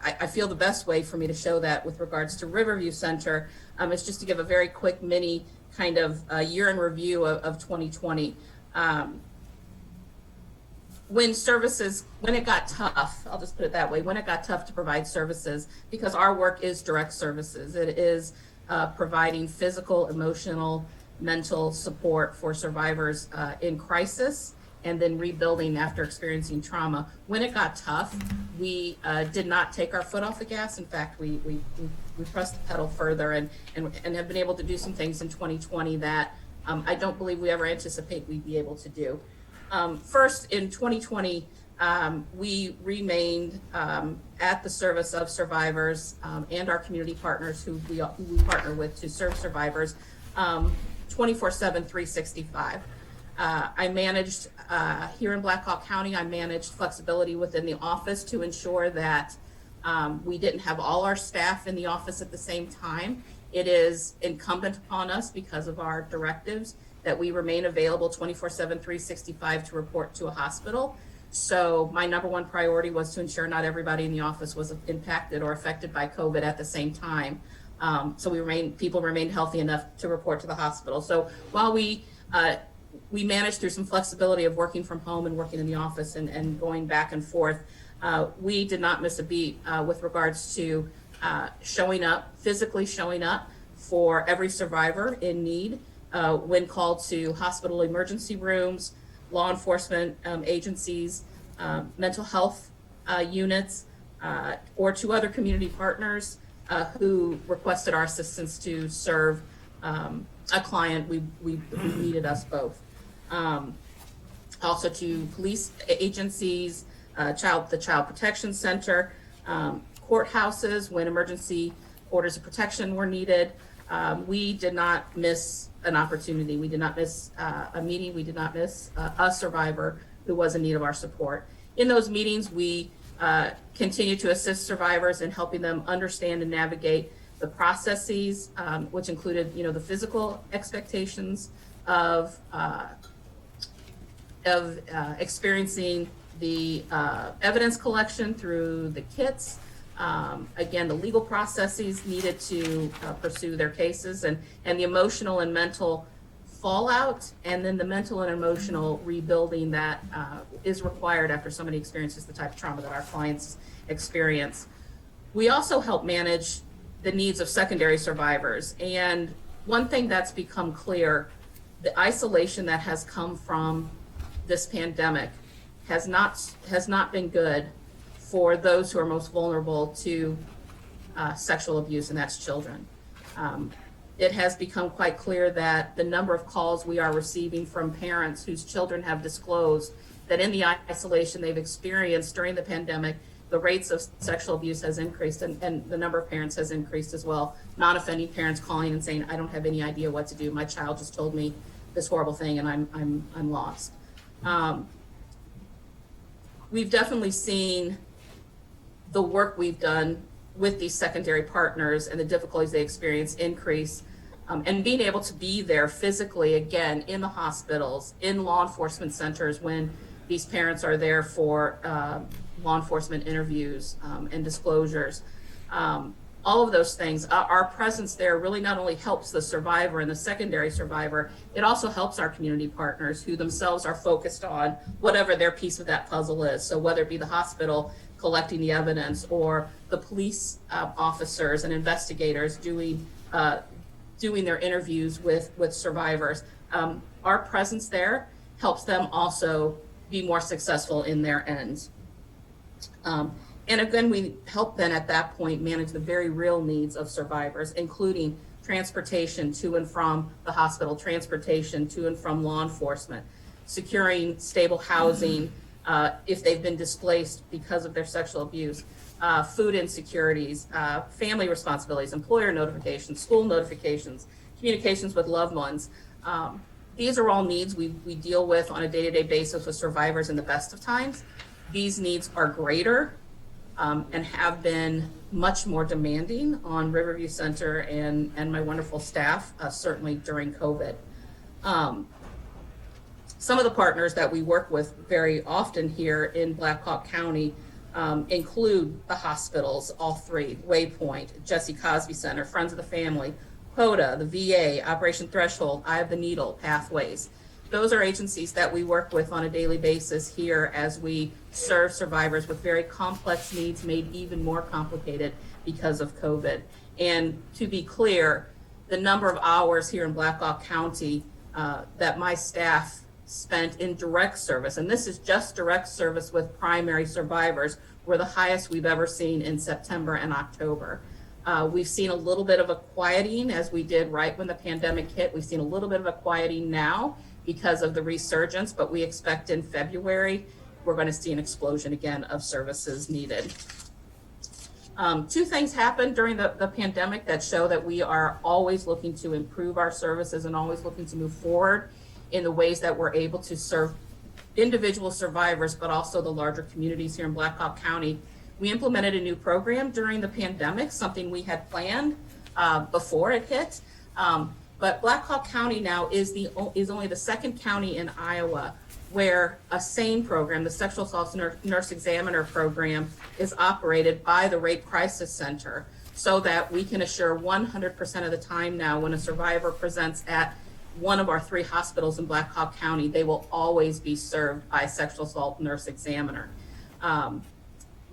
I feel the best way for me to show that with regards to Riverview Center is just to give a very quick mini kind of year in review of 2020. When it got tough, I'll just put it that way, when it got tough to provide services, because our work is direct services. It is providing physical, emotional, mental support for survivors in crisis and then rebuilding after experiencing trauma. When it got tough, we did not take our foot off the gas. In fact, we pressed the pedal further and have been able to do some things in 2020 that I don't believe we ever anticipate we'd be able to do. First, in 2020, we remained at the service of survivors and our community partners who we partner with to serve survivors 24/7, 365. I managed, here in Black Hawk County, I managed flexibility within the office to ensure that we didn't have all our staff in the office at the same time. It is incumbent upon us, because of our directives, that we remain available 24/7, 365 to report to a hospital. So my number one priority was to ensure not everybody in the office was impacted or affected by COVID at the same time. So people remained healthy enough to report to the hospital. So while we managed through some flexibility of working from home and working in the office and going back and forth, we did not miss a beat with regards to physically showing up for every survivor in need when called to hospital emergency rooms, law enforcement agencies, mental health units, or to other community partners who requested our assistance to serve a client. We needed us both. Also to police agencies, the Child Protection Center, courthouses when emergency orders of protection were needed. We did not miss an opportunity. We did not miss a meeting. We did not miss a survivor who was in need of our support. In those meetings, we continue to assist survivors in helping them understand and navigate the processes, which included, the physical expectations of experiencing the evidence collection through the kits. Again, the legal processes needed to pursue their cases, and the emotional and mental fallout, and then the mental and emotional rebuilding that is required after somebody experiences the type of trauma that our clients experience. We also help manage the needs of secondary survivors. And one thing that's become clear, the isolation that has come from this pandemic has not been good for those who are most vulnerable to sexual abuse, and that's children. It has become quite clear that the number of calls we are receiving from parents whose children have disclosed that in the isolation they've experienced during the pandemic, the rates of sexual abuse has increased, and the number of parents has increased as well. Non-offending parents calling and saying, I don't have any idea what to do. My child just told me this horrible thing and I'm lost. We've definitely seen the work we've done with these secondary partners and the difficulties they experience increase, and being able to be there physically again in the hospitals, in law enforcement centers when these parents are there for law enforcement interviews and disclosures. All of those things, our presence there really not only helps the survivor and the secondary survivor, it also helps our community partners who themselves are focused on whatever their piece of that puzzle is. So whether it be the hospital collecting the evidence or the police officers and investigators doing their interviews with survivors, our presence there helps them also be more successful in their ends. And again, we help then at that point manage the very real needs of survivors, including transportation to and from the hospital, transportation to and from law enforcement, securing stable housing if they've been displaced because of their sexual abuse, food insecurities, family responsibilities, employer notifications, school notifications, communications with loved ones. These are all needs we deal with on a day-to-day basis with survivors in the best of times. These needs are greater and have been much more demanding on Riverview Center and my wonderful staff, certainly during COVID. Some of the partners that we work with very often here in Black Hawk County include the hospitals, all three, Waypoint, Jesse Cosby Center, Friends of the Family, POTA, the VA, Operation Threshold, Eye of the Needle, Pathways. Those are agencies that we work with on a daily basis here as we serve survivors with very complex needs made even more complicated because of COVID. And to be clear, the number of hours here in Black Hawk County that my staff spent in direct service, and this is just direct service with primary survivors, were the highest we've ever seen in September and October. We've seen a little bit of a quieting as we did right when the pandemic hit. We've seen a little bit of a quieting now because of the resurgence, but we expect in February, we're going to see an explosion again of services needed. Two things happened during the pandemic that show that we are always looking to improve our services and always looking to move forward in the ways that we're able to serve individual survivors, but also the larger communities here in Black Hawk County. We implemented a new program during the pandemic, something we had planned before it hit. But Black Hawk County now is only the second county in Iowa where a SANE program, the Sexual Assault Nurse Examiner program, is operated by the Rape Crisis Center, so that we can assure 100% of the time now when a survivor presents at one of our three hospitals in Black Hawk County, they will always be served by a Sexual Assault Nurse Examiner.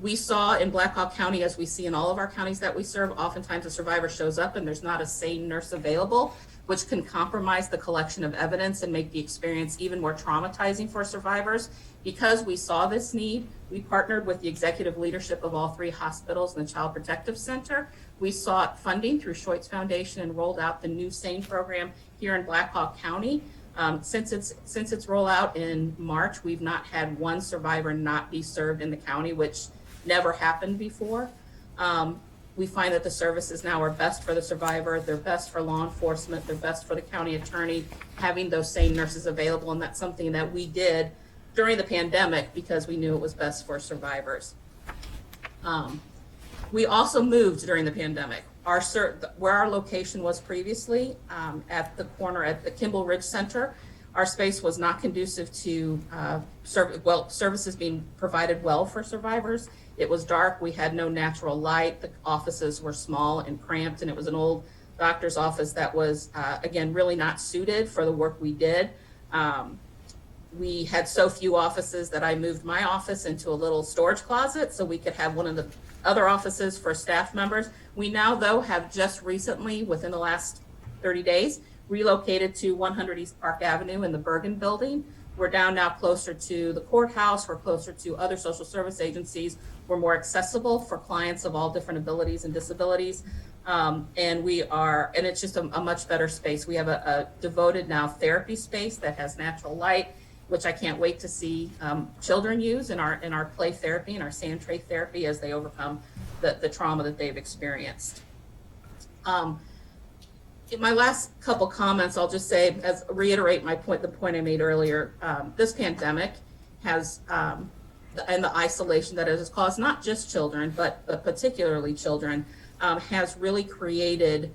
We saw in Black Hawk County, as we see in all of our counties that we serve, oftentimes a survivor shows up and there's not a SANE nurse available, which can compromise the collection of evidence and make the experience even more traumatizing for survivors. Because we saw this need, we partnered with the executive leadership of all three hospitals and the Child Protective Center. We sought funding through Schoitz Foundation and rolled out the new SANE program here in Black Hawk County. Since its rollout in March, we've not had one survivor not be served in the county, which never happened before. We find that the services now are best for the survivor, they're best for law enforcement, they're best for the county attorney, having those same nurses available, and that's something that we did during the pandemic because we knew it was best for survivors. We also moved during the pandemic. Where our location was previously, at the corner at the Kimball Ridge Center, our space was not conducive to services being provided well for survivors. It was dark, we had no natural light, the offices were small and cramped, and it was an old doctor's office that was, again, really not suited for the work we did. We had so few offices that I moved my office into a little storage closet so we could have one of the other offices for staff members. We now, though, have just recently, within the last 30 days, relocated to 100 East Park Avenue in the Bergen building. We're down now closer to the courthouse, we're closer to other social service agencies, we're more accessible for clients of all different abilities and disabilities. And it's just a much better space. We have a devoted now therapy space that has natural light which I can't wait to see children use in our play therapy and our sand tray therapy as they overcome the trauma that they've experienced. In my last couple comments, I'll just say, reiterate the point I made earlier. This pandemic has, and the isolation that it has caused, not just children, but particularly children, has really created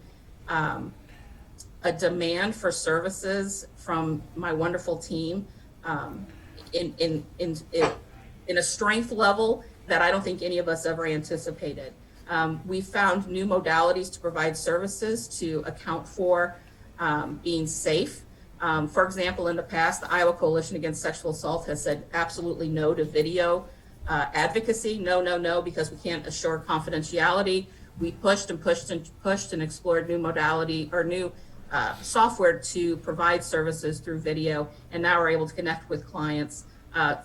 a demand for services from my wonderful team in a strength level that I don't think any of us ever anticipated. We found new modalities to provide services to account for being safe. For example, in the past, the Iowa Coalition Against Sexual Assault has said absolutely no to video advocacy. No, because we can't assure confidentiality. We pushed and explored new modality or new software to provide services through video, and now we're able to connect with clients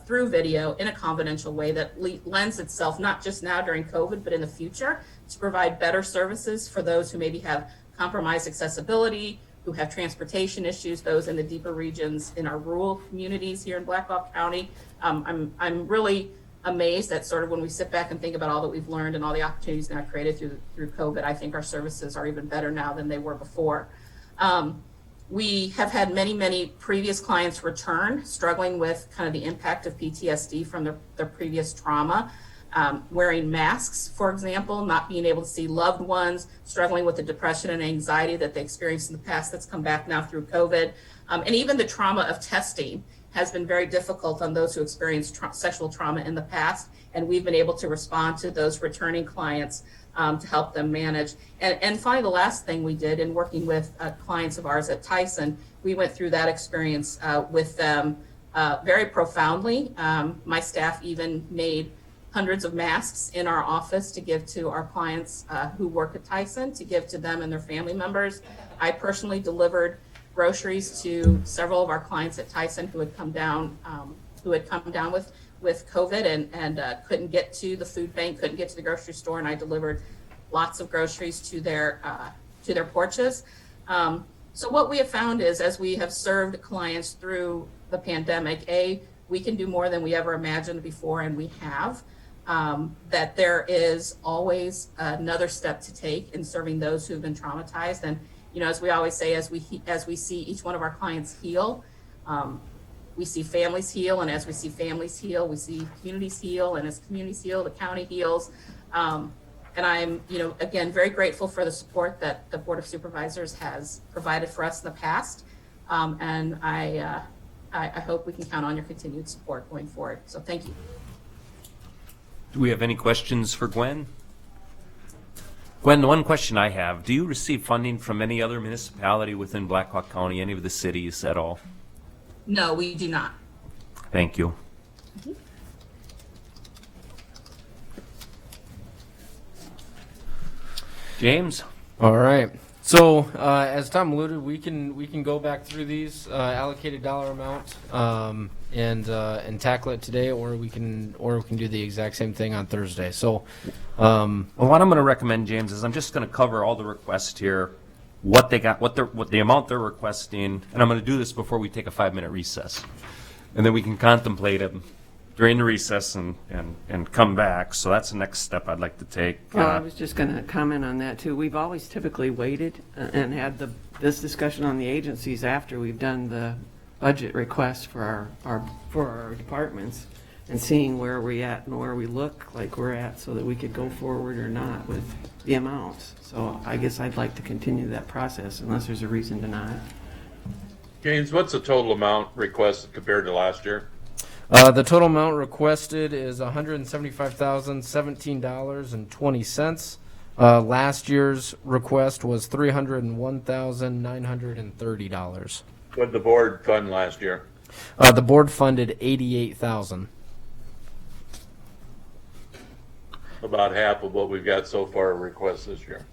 through video in a confidential way that lends itself, not just now during COVID, but in the future, to provide better services for those who maybe have compromised accessibility, who have transportation issues, those in the deeper regions in our rural communities here in Black Hawk County. I'm really amazed that sort of when we sit back and think about all that we've learned and all the opportunities now created through COVID, I think our services are even better now than they were before. We have had many previous clients return, struggling with kind of the impact of PTSD from their previous trauma, wearing masks, for example, not being able to see loved ones, struggling with the depression and anxiety that they experienced in the past that's come back now through COVID. And even the trauma of testing has been very difficult on those who experienced sexual trauma in the past. And we've been able to respond to those returning clients to help them manage. And finally, the last thing we did in working with clients of ours at Tyson, we went through that experience with them very profoundly. My staff even made hundreds of masks in our office to give to our clients who work at Tyson, to give to them and their family members. I personally delivered groceries to several of our clients at Tyson who had come down with COVID and couldn't get to the food bank, couldn't get to the grocery store, and I delivered lots of groceries to their porches. So what we have found is, as we have served clients through the pandemic, we can do more than we ever imagined before, and we have. That there is always another step to take in serving those who have been traumatized, and as we always say, as we see each one of our clients heal. We see families heal, and as we see families heal, we see communities heal, and as communities heal, the county heals. And I'm, again, very grateful for the support that the Board of Supervisors has provided for us in the past. And I hope we can count on your continued support going forward. So thank you. Do we have any questions for Gwen? Gwen, the one question I have, do you receive funding from any other municipality within Black Hawk County, any of the cities at all? No, we do not. Thank you. James? All right. So, as Tom alluded, we can go back through these allocated dollar amounts and tackle it today, or we can do the exact same thing on Thursday. So, well, what I'm going to recommend, James, is I'm just going to cover all the requests here, what they got, what the amount they're requesting, and I'm going to do this before we take a 5-minute recess, and then we can contemplate them during the recess and come back. So that's the next step I'd like to take. Well, I was just going to comment on that too. We've always typically waited and had this discussion on the agencies after we've done the budget requests for our departments, and seeing where we're at and where we look like we're at, so that we could go forward or not with the amounts. So I guess I'd like to continue that process unless there's a reason to not. James, what's the total amount requested compared to last year? The total amount requested is $175,017.20. Last year's request was $301,930. What did the board fund last year? The board funded $88,000. About half of what we've got so far requests this year.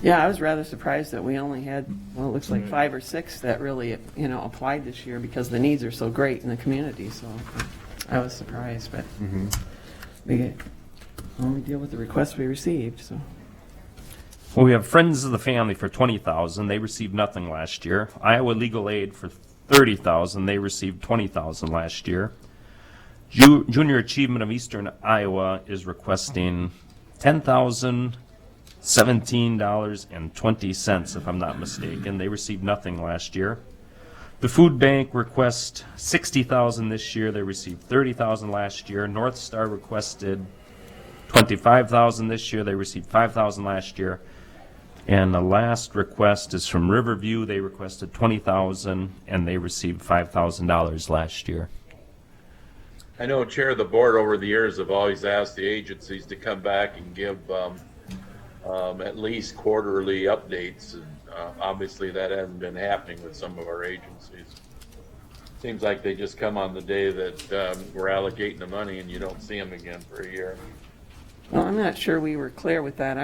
Yeah, I was rather surprised that we only had, well, it looks like 5 or 6 that really, applied this year, because the needs are so great in the community. So I was surprised, but we only deal with the requests we received. So. Well, we have Friends of the Family for $20,000. They received nothing last year. Iowa Legal Aid for $30,000. They received $20,000 last year. Junior Achievement of Eastern Iowa is requesting $10,017.20, if I'm not mistaken. They received nothing last year. The Food Bank requests $60,000 this year. They received $30,000 last year. North Star requested $25,000 this year. They received $5,000 last year. And the last request is from Riverview. They requested $20,000 and they received $5,000 last year. I know, Chair of the Board, over the years, have always asked the agencies to come back and give at least quarterly updates. And, obviously, that hasn't been happening with some of our agencies. Seems like they just come on the day that we're allocating the money and you don't see them again for a year. Well, I'm not sure we were clear with that.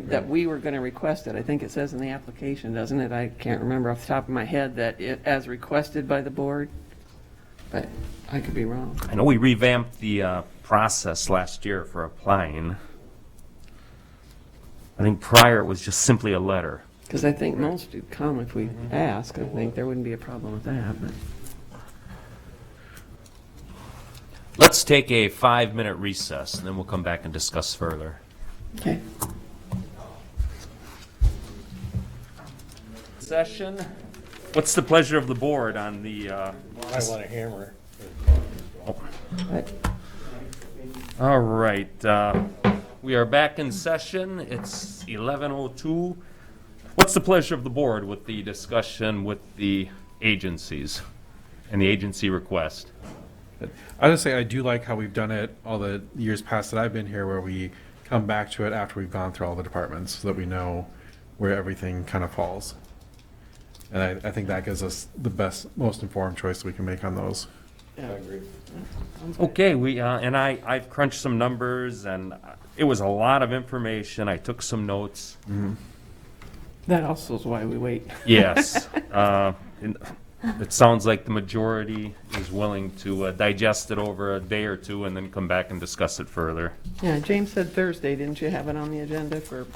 That we were going to request it. I think it says in the application, doesn't it? I can't remember off the top of my head that it, as requested by the board, but I could be wrong. I know we revamped the process last year for applying. I think prior it was just simply a letter. Because I think most would come if we ask. I think there wouldn't be a problem with that. But. Let's take a 5-minute recess, and then we'll come back and discuss further. Okay. Session. What's the pleasure of the board on the... I want a hammer. All right. We are back in session. It's 11:02. What's the pleasure of the board with the discussion with the agencies and the agency request? I would say I do like how we've done it all the years past that I've been here, where we come back to it after we've gone through all the departments so that we know where everything kind of falls. And I think that gives us the best, most informed choice we can make on those. Yeah, I agree. Okay, I've crunched some numbers, and it was a lot of information. I took some notes. Mm-hmm. That also is why we wait. Yes. It sounds like the majority is willing to digest it over a day or two and then come back and discuss it further. Yeah, James said Thursday. Didn't you have it on the agenda for?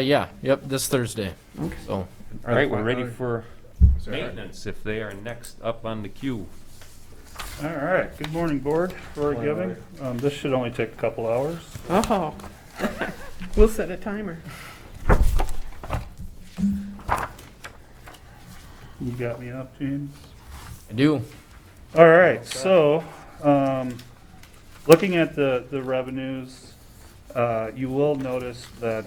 Yeah, yep, this Thursday. Okay. So, all right, we're ready for maintenance if they are next up on the queue. All right, good morning, board. Rory Giving. This should only take a couple hours. Oh, we'll set a timer. You got me up, James? I do. All right, so looking at the revenues, you will notice that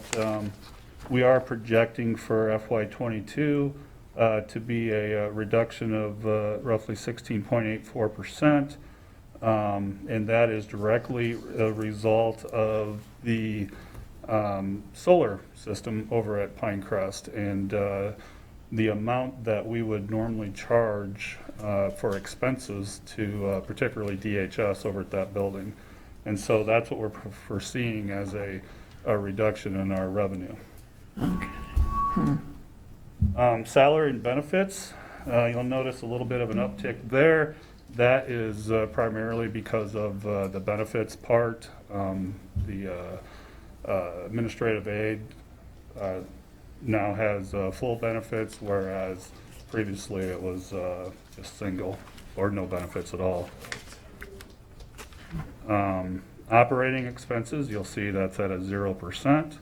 we are projecting for FY22 to be a reduction of roughly 16.84%, and that is directly a result of the solar system over at Pinecrest, and the amount that we would normally charge for expenses to particularly DHS over at that building. And so that's what we're foreseeing as a reduction in our revenue. Okay. Salary and benefits, you'll notice a little bit of an uptick there. That is primarily because of the benefits part. The administrative aid now has full benefits, whereas previously it was just single or no benefits at all. Operating expenses, you'll see that's at a 0%.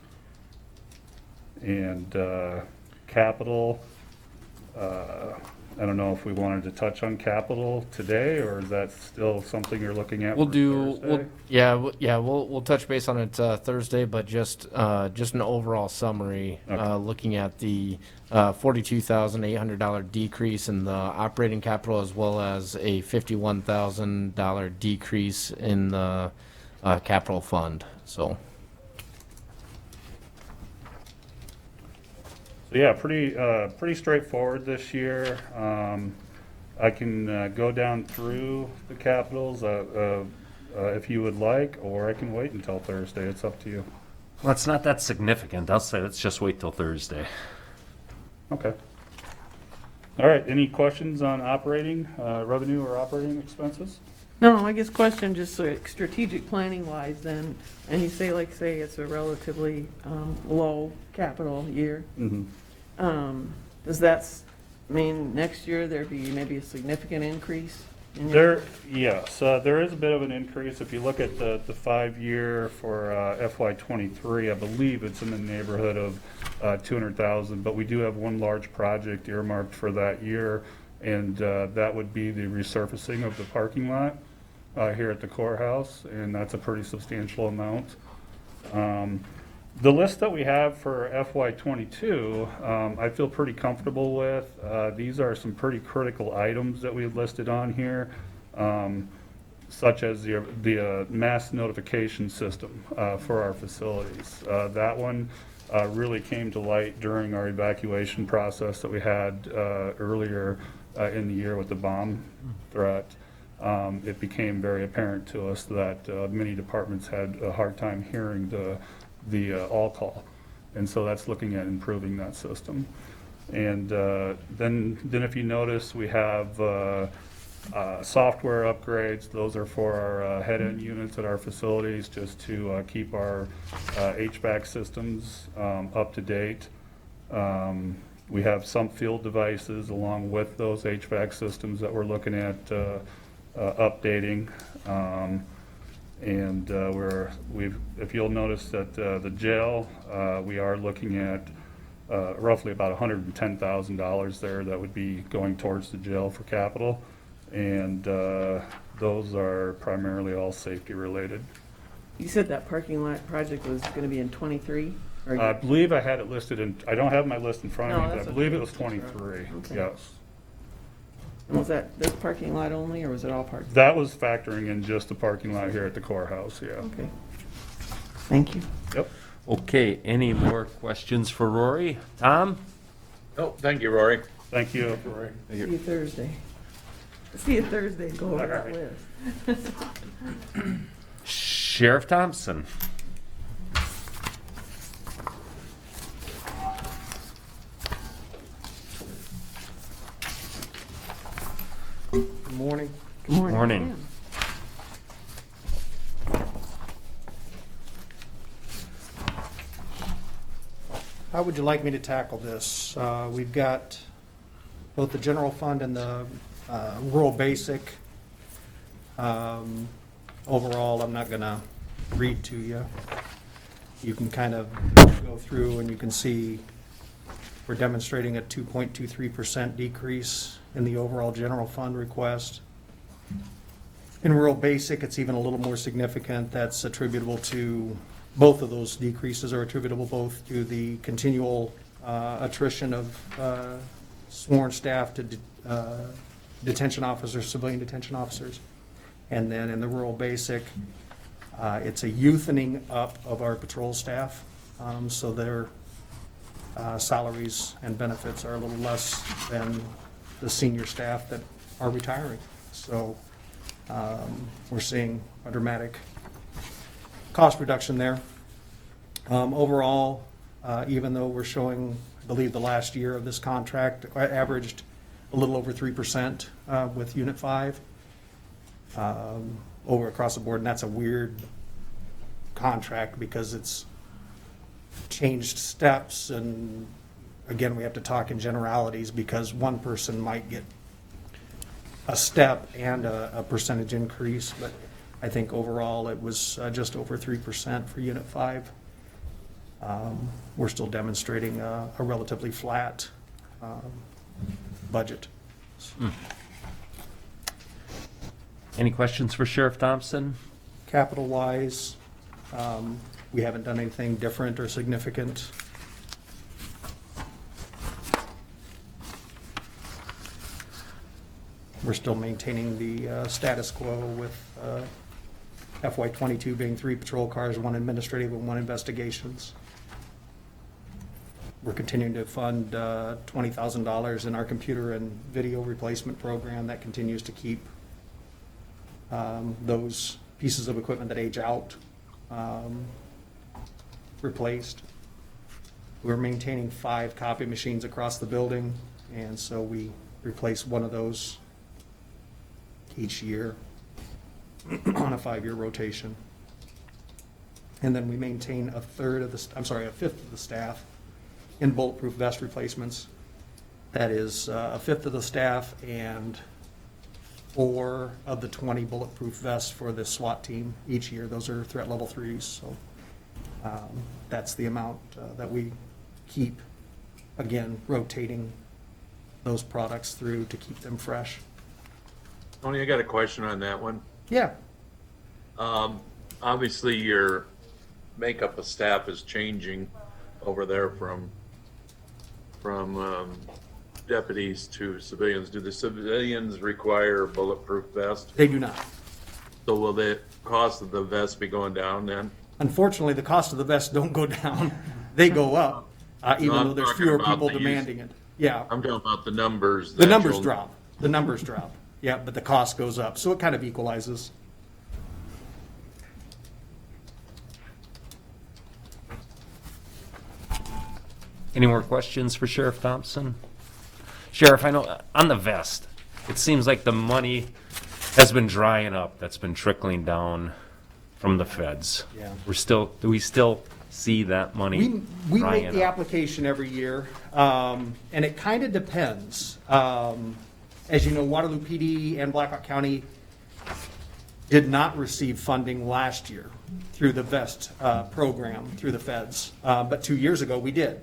And capital, I don't know if we wanted to touch on capital today, or is that still something you're looking at? We'll for do. Thursday? We'll touch base on it Thursday, but just an overall summary, Okay. looking at the $42,800 decrease in the operating capital, as well as a $51,000 decrease in the capital fund. So yeah, pretty straightforward this year. I can go down through the capitals if you would like, or I can wait until Thursday. It's up to you. Well, it's not that significant. I'll say let's just wait till Thursday. Okay. All right, any questions on operating revenue or operating expenses? No, I guess question just like strategic planning wise then, and you say it's a relatively low capital year. Mm-hmm. Does that I mean, next year there'd be maybe a significant increase in your. There, yes, there is a bit of an increase. If you look at the 5-year for FY '23, I believe it's in the neighborhood of 200,000, but we do have one large project earmarked for that year, and that would be the resurfacing of the parking lot here at the courthouse, and that's a pretty substantial amount. The list that we have for FY '22, I feel pretty comfortable with. These are some pretty critical items that we've listed on here, such as the mass notification system for our facilities. That one really came to light during our evacuation process that we had earlier in the year with the bomb threat. It became very apparent to us that many departments had a hard time hearing the all-call, and so that's looking at improving that system. And then if you notice, we have software upgrades. Those are for our head-end units at our facilities, just to keep our HVAC systems up to date. We have some field devices along with those HVAC systems that we're looking at updating. And if you'll notice that the jail, we are looking at roughly about $110,000 there that would be going towards the jail for capital, and those are primarily all safety related. You said that parking lot project was going to be in '23? I believe I had it listed in, I don't have my list in front of No, me, but I that's believe okay. it was 23, Okay. yes. And was that this parking lot only, or was it all parking? That was factoring in just the parking lot here at the courthouse, yeah. Okay. Thank you. Yep. Okay, any more questions for Rory? Tom? Oh, thank you, Rory. Thank you. See you Thursday. See you Thursday, go over that list. Sheriff Thompson? Good morning. Good morning. Morning. How would you like me to tackle this? We've got both the general fund and the rural basic. Overall, I'm not going to read to you. You can kind of go through and you can see we're demonstrating a 2.23% decrease in the overall general fund request. In rural basic, it's even a little more significant. That's attributable to, both of those decreases are attributable both to the continual attrition of sworn staff to detention officers, civilian detention officers. And then in the rural basic, it's a youthening up of our patrol staff. So their salaries and benefits are a little less than the senior staff that are retiring. So we're seeing a dramatic cost reduction there. Overall, even though we're showing, I believe the last year of this contract averaged a little over 3% with Unit 5 over across the board, and that's a weird contract because it's changed steps, and again, we have to talk in generalities because one person might get a step and a percentage increase, but I think overall it was just over 3% for Unit 5. We're still demonstrating a relatively flat budget. Any questions for Sheriff Thompson? Capital-wise, we haven't done anything different or significant. We're still maintaining the status quo with FY '22 being 3 patrol cars, 1 administrative and 1 investigations. We're continuing to fund $20,000 in our computer and video replacement program that continues to keep those pieces of equipment that age out replaced. We're maintaining 5 copy machines across the building, and so we replace one of those each year on a 5-year rotation. And then we maintain a fifth of the staff in bulletproof vest replacements. That is a fifth of the staff and 4 of the 20 bulletproof vests for the SWAT team each year. Those are threat level 3s, so that's the amount that we keep, again, rotating those products through to keep them fresh. Tony, I got a question on that one. Yeah. Obviously, your makeup of staff is changing over there from deputies to civilians. Do the civilians require a bulletproof vest? They do not. So will the cost of the vest be going down then? Unfortunately, the cost of the vests don't go down. They go up, even I'm though there's talking fewer about people the use- demanding it. Yeah. I'm talking about the numbers. The numbers drop. The numbers drop. Yeah, but the cost goes up, so it kind of equalizes. Any more questions for Sheriff Thompson? Sheriff, I know on the vest, it seems like the money has been drying up. That's been trickling down from the feds. Yeah. Do we still see that money We drying make the up? application every year, and it kind of depends. As you know, Waterloo PD and Blackhawk County did not receive funding last year through the VEST program, through the feds, but 2 years ago we did.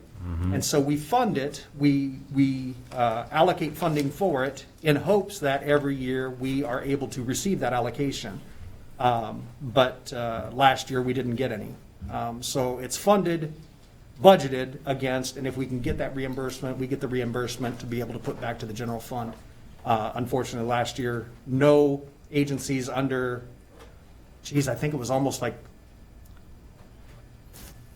And so we fund it, we allocate funding for it in hopes that every year we are able to receive that allocation. But last year we didn't get any. So it's funded, budgeted against, and if we can get that reimbursement, we get the reimbursement to be able to put back to the general fund. Unfortunately, last year, no agencies under, I think it was almost like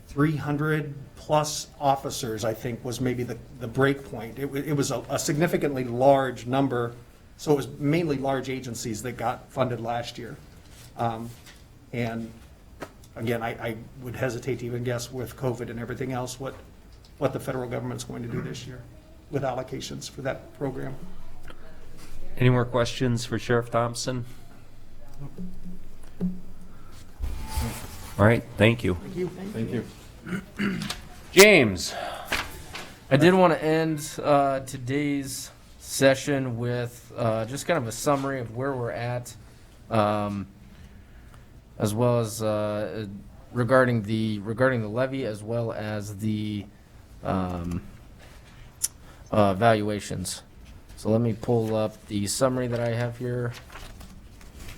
300 plus officers, I think, was maybe the break point. It was a significantly large number, so it was mainly large agencies that got funded last year. And again, I would hesitate to even guess with COVID and everything else what the federal government's going to do this year with allocations for that program. Any more questions for Sheriff Thompson? All right, thank you. Thank you. Thank you. James. I did want to end today's session with just kind of a summary of where we're at, as well as regarding the levy, as well as the valuations. So let me pull up the summary that I have here,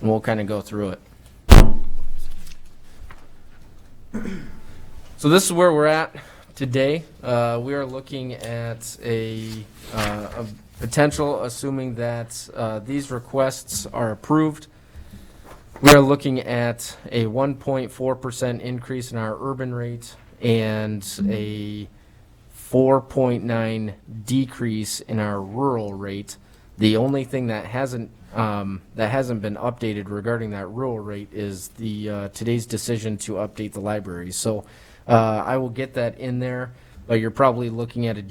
and we'll kind of go through it. So this is where we're at today. We are looking at a potential, assuming that these requests are approved. We are looking at a 1.4% increase in our urban rate and a 4.9 decrease in our rural rate. The only thing that hasn't been updated regarding that rural rate is the today's decision to update the library. So I will get that in there, but you're probably looking at a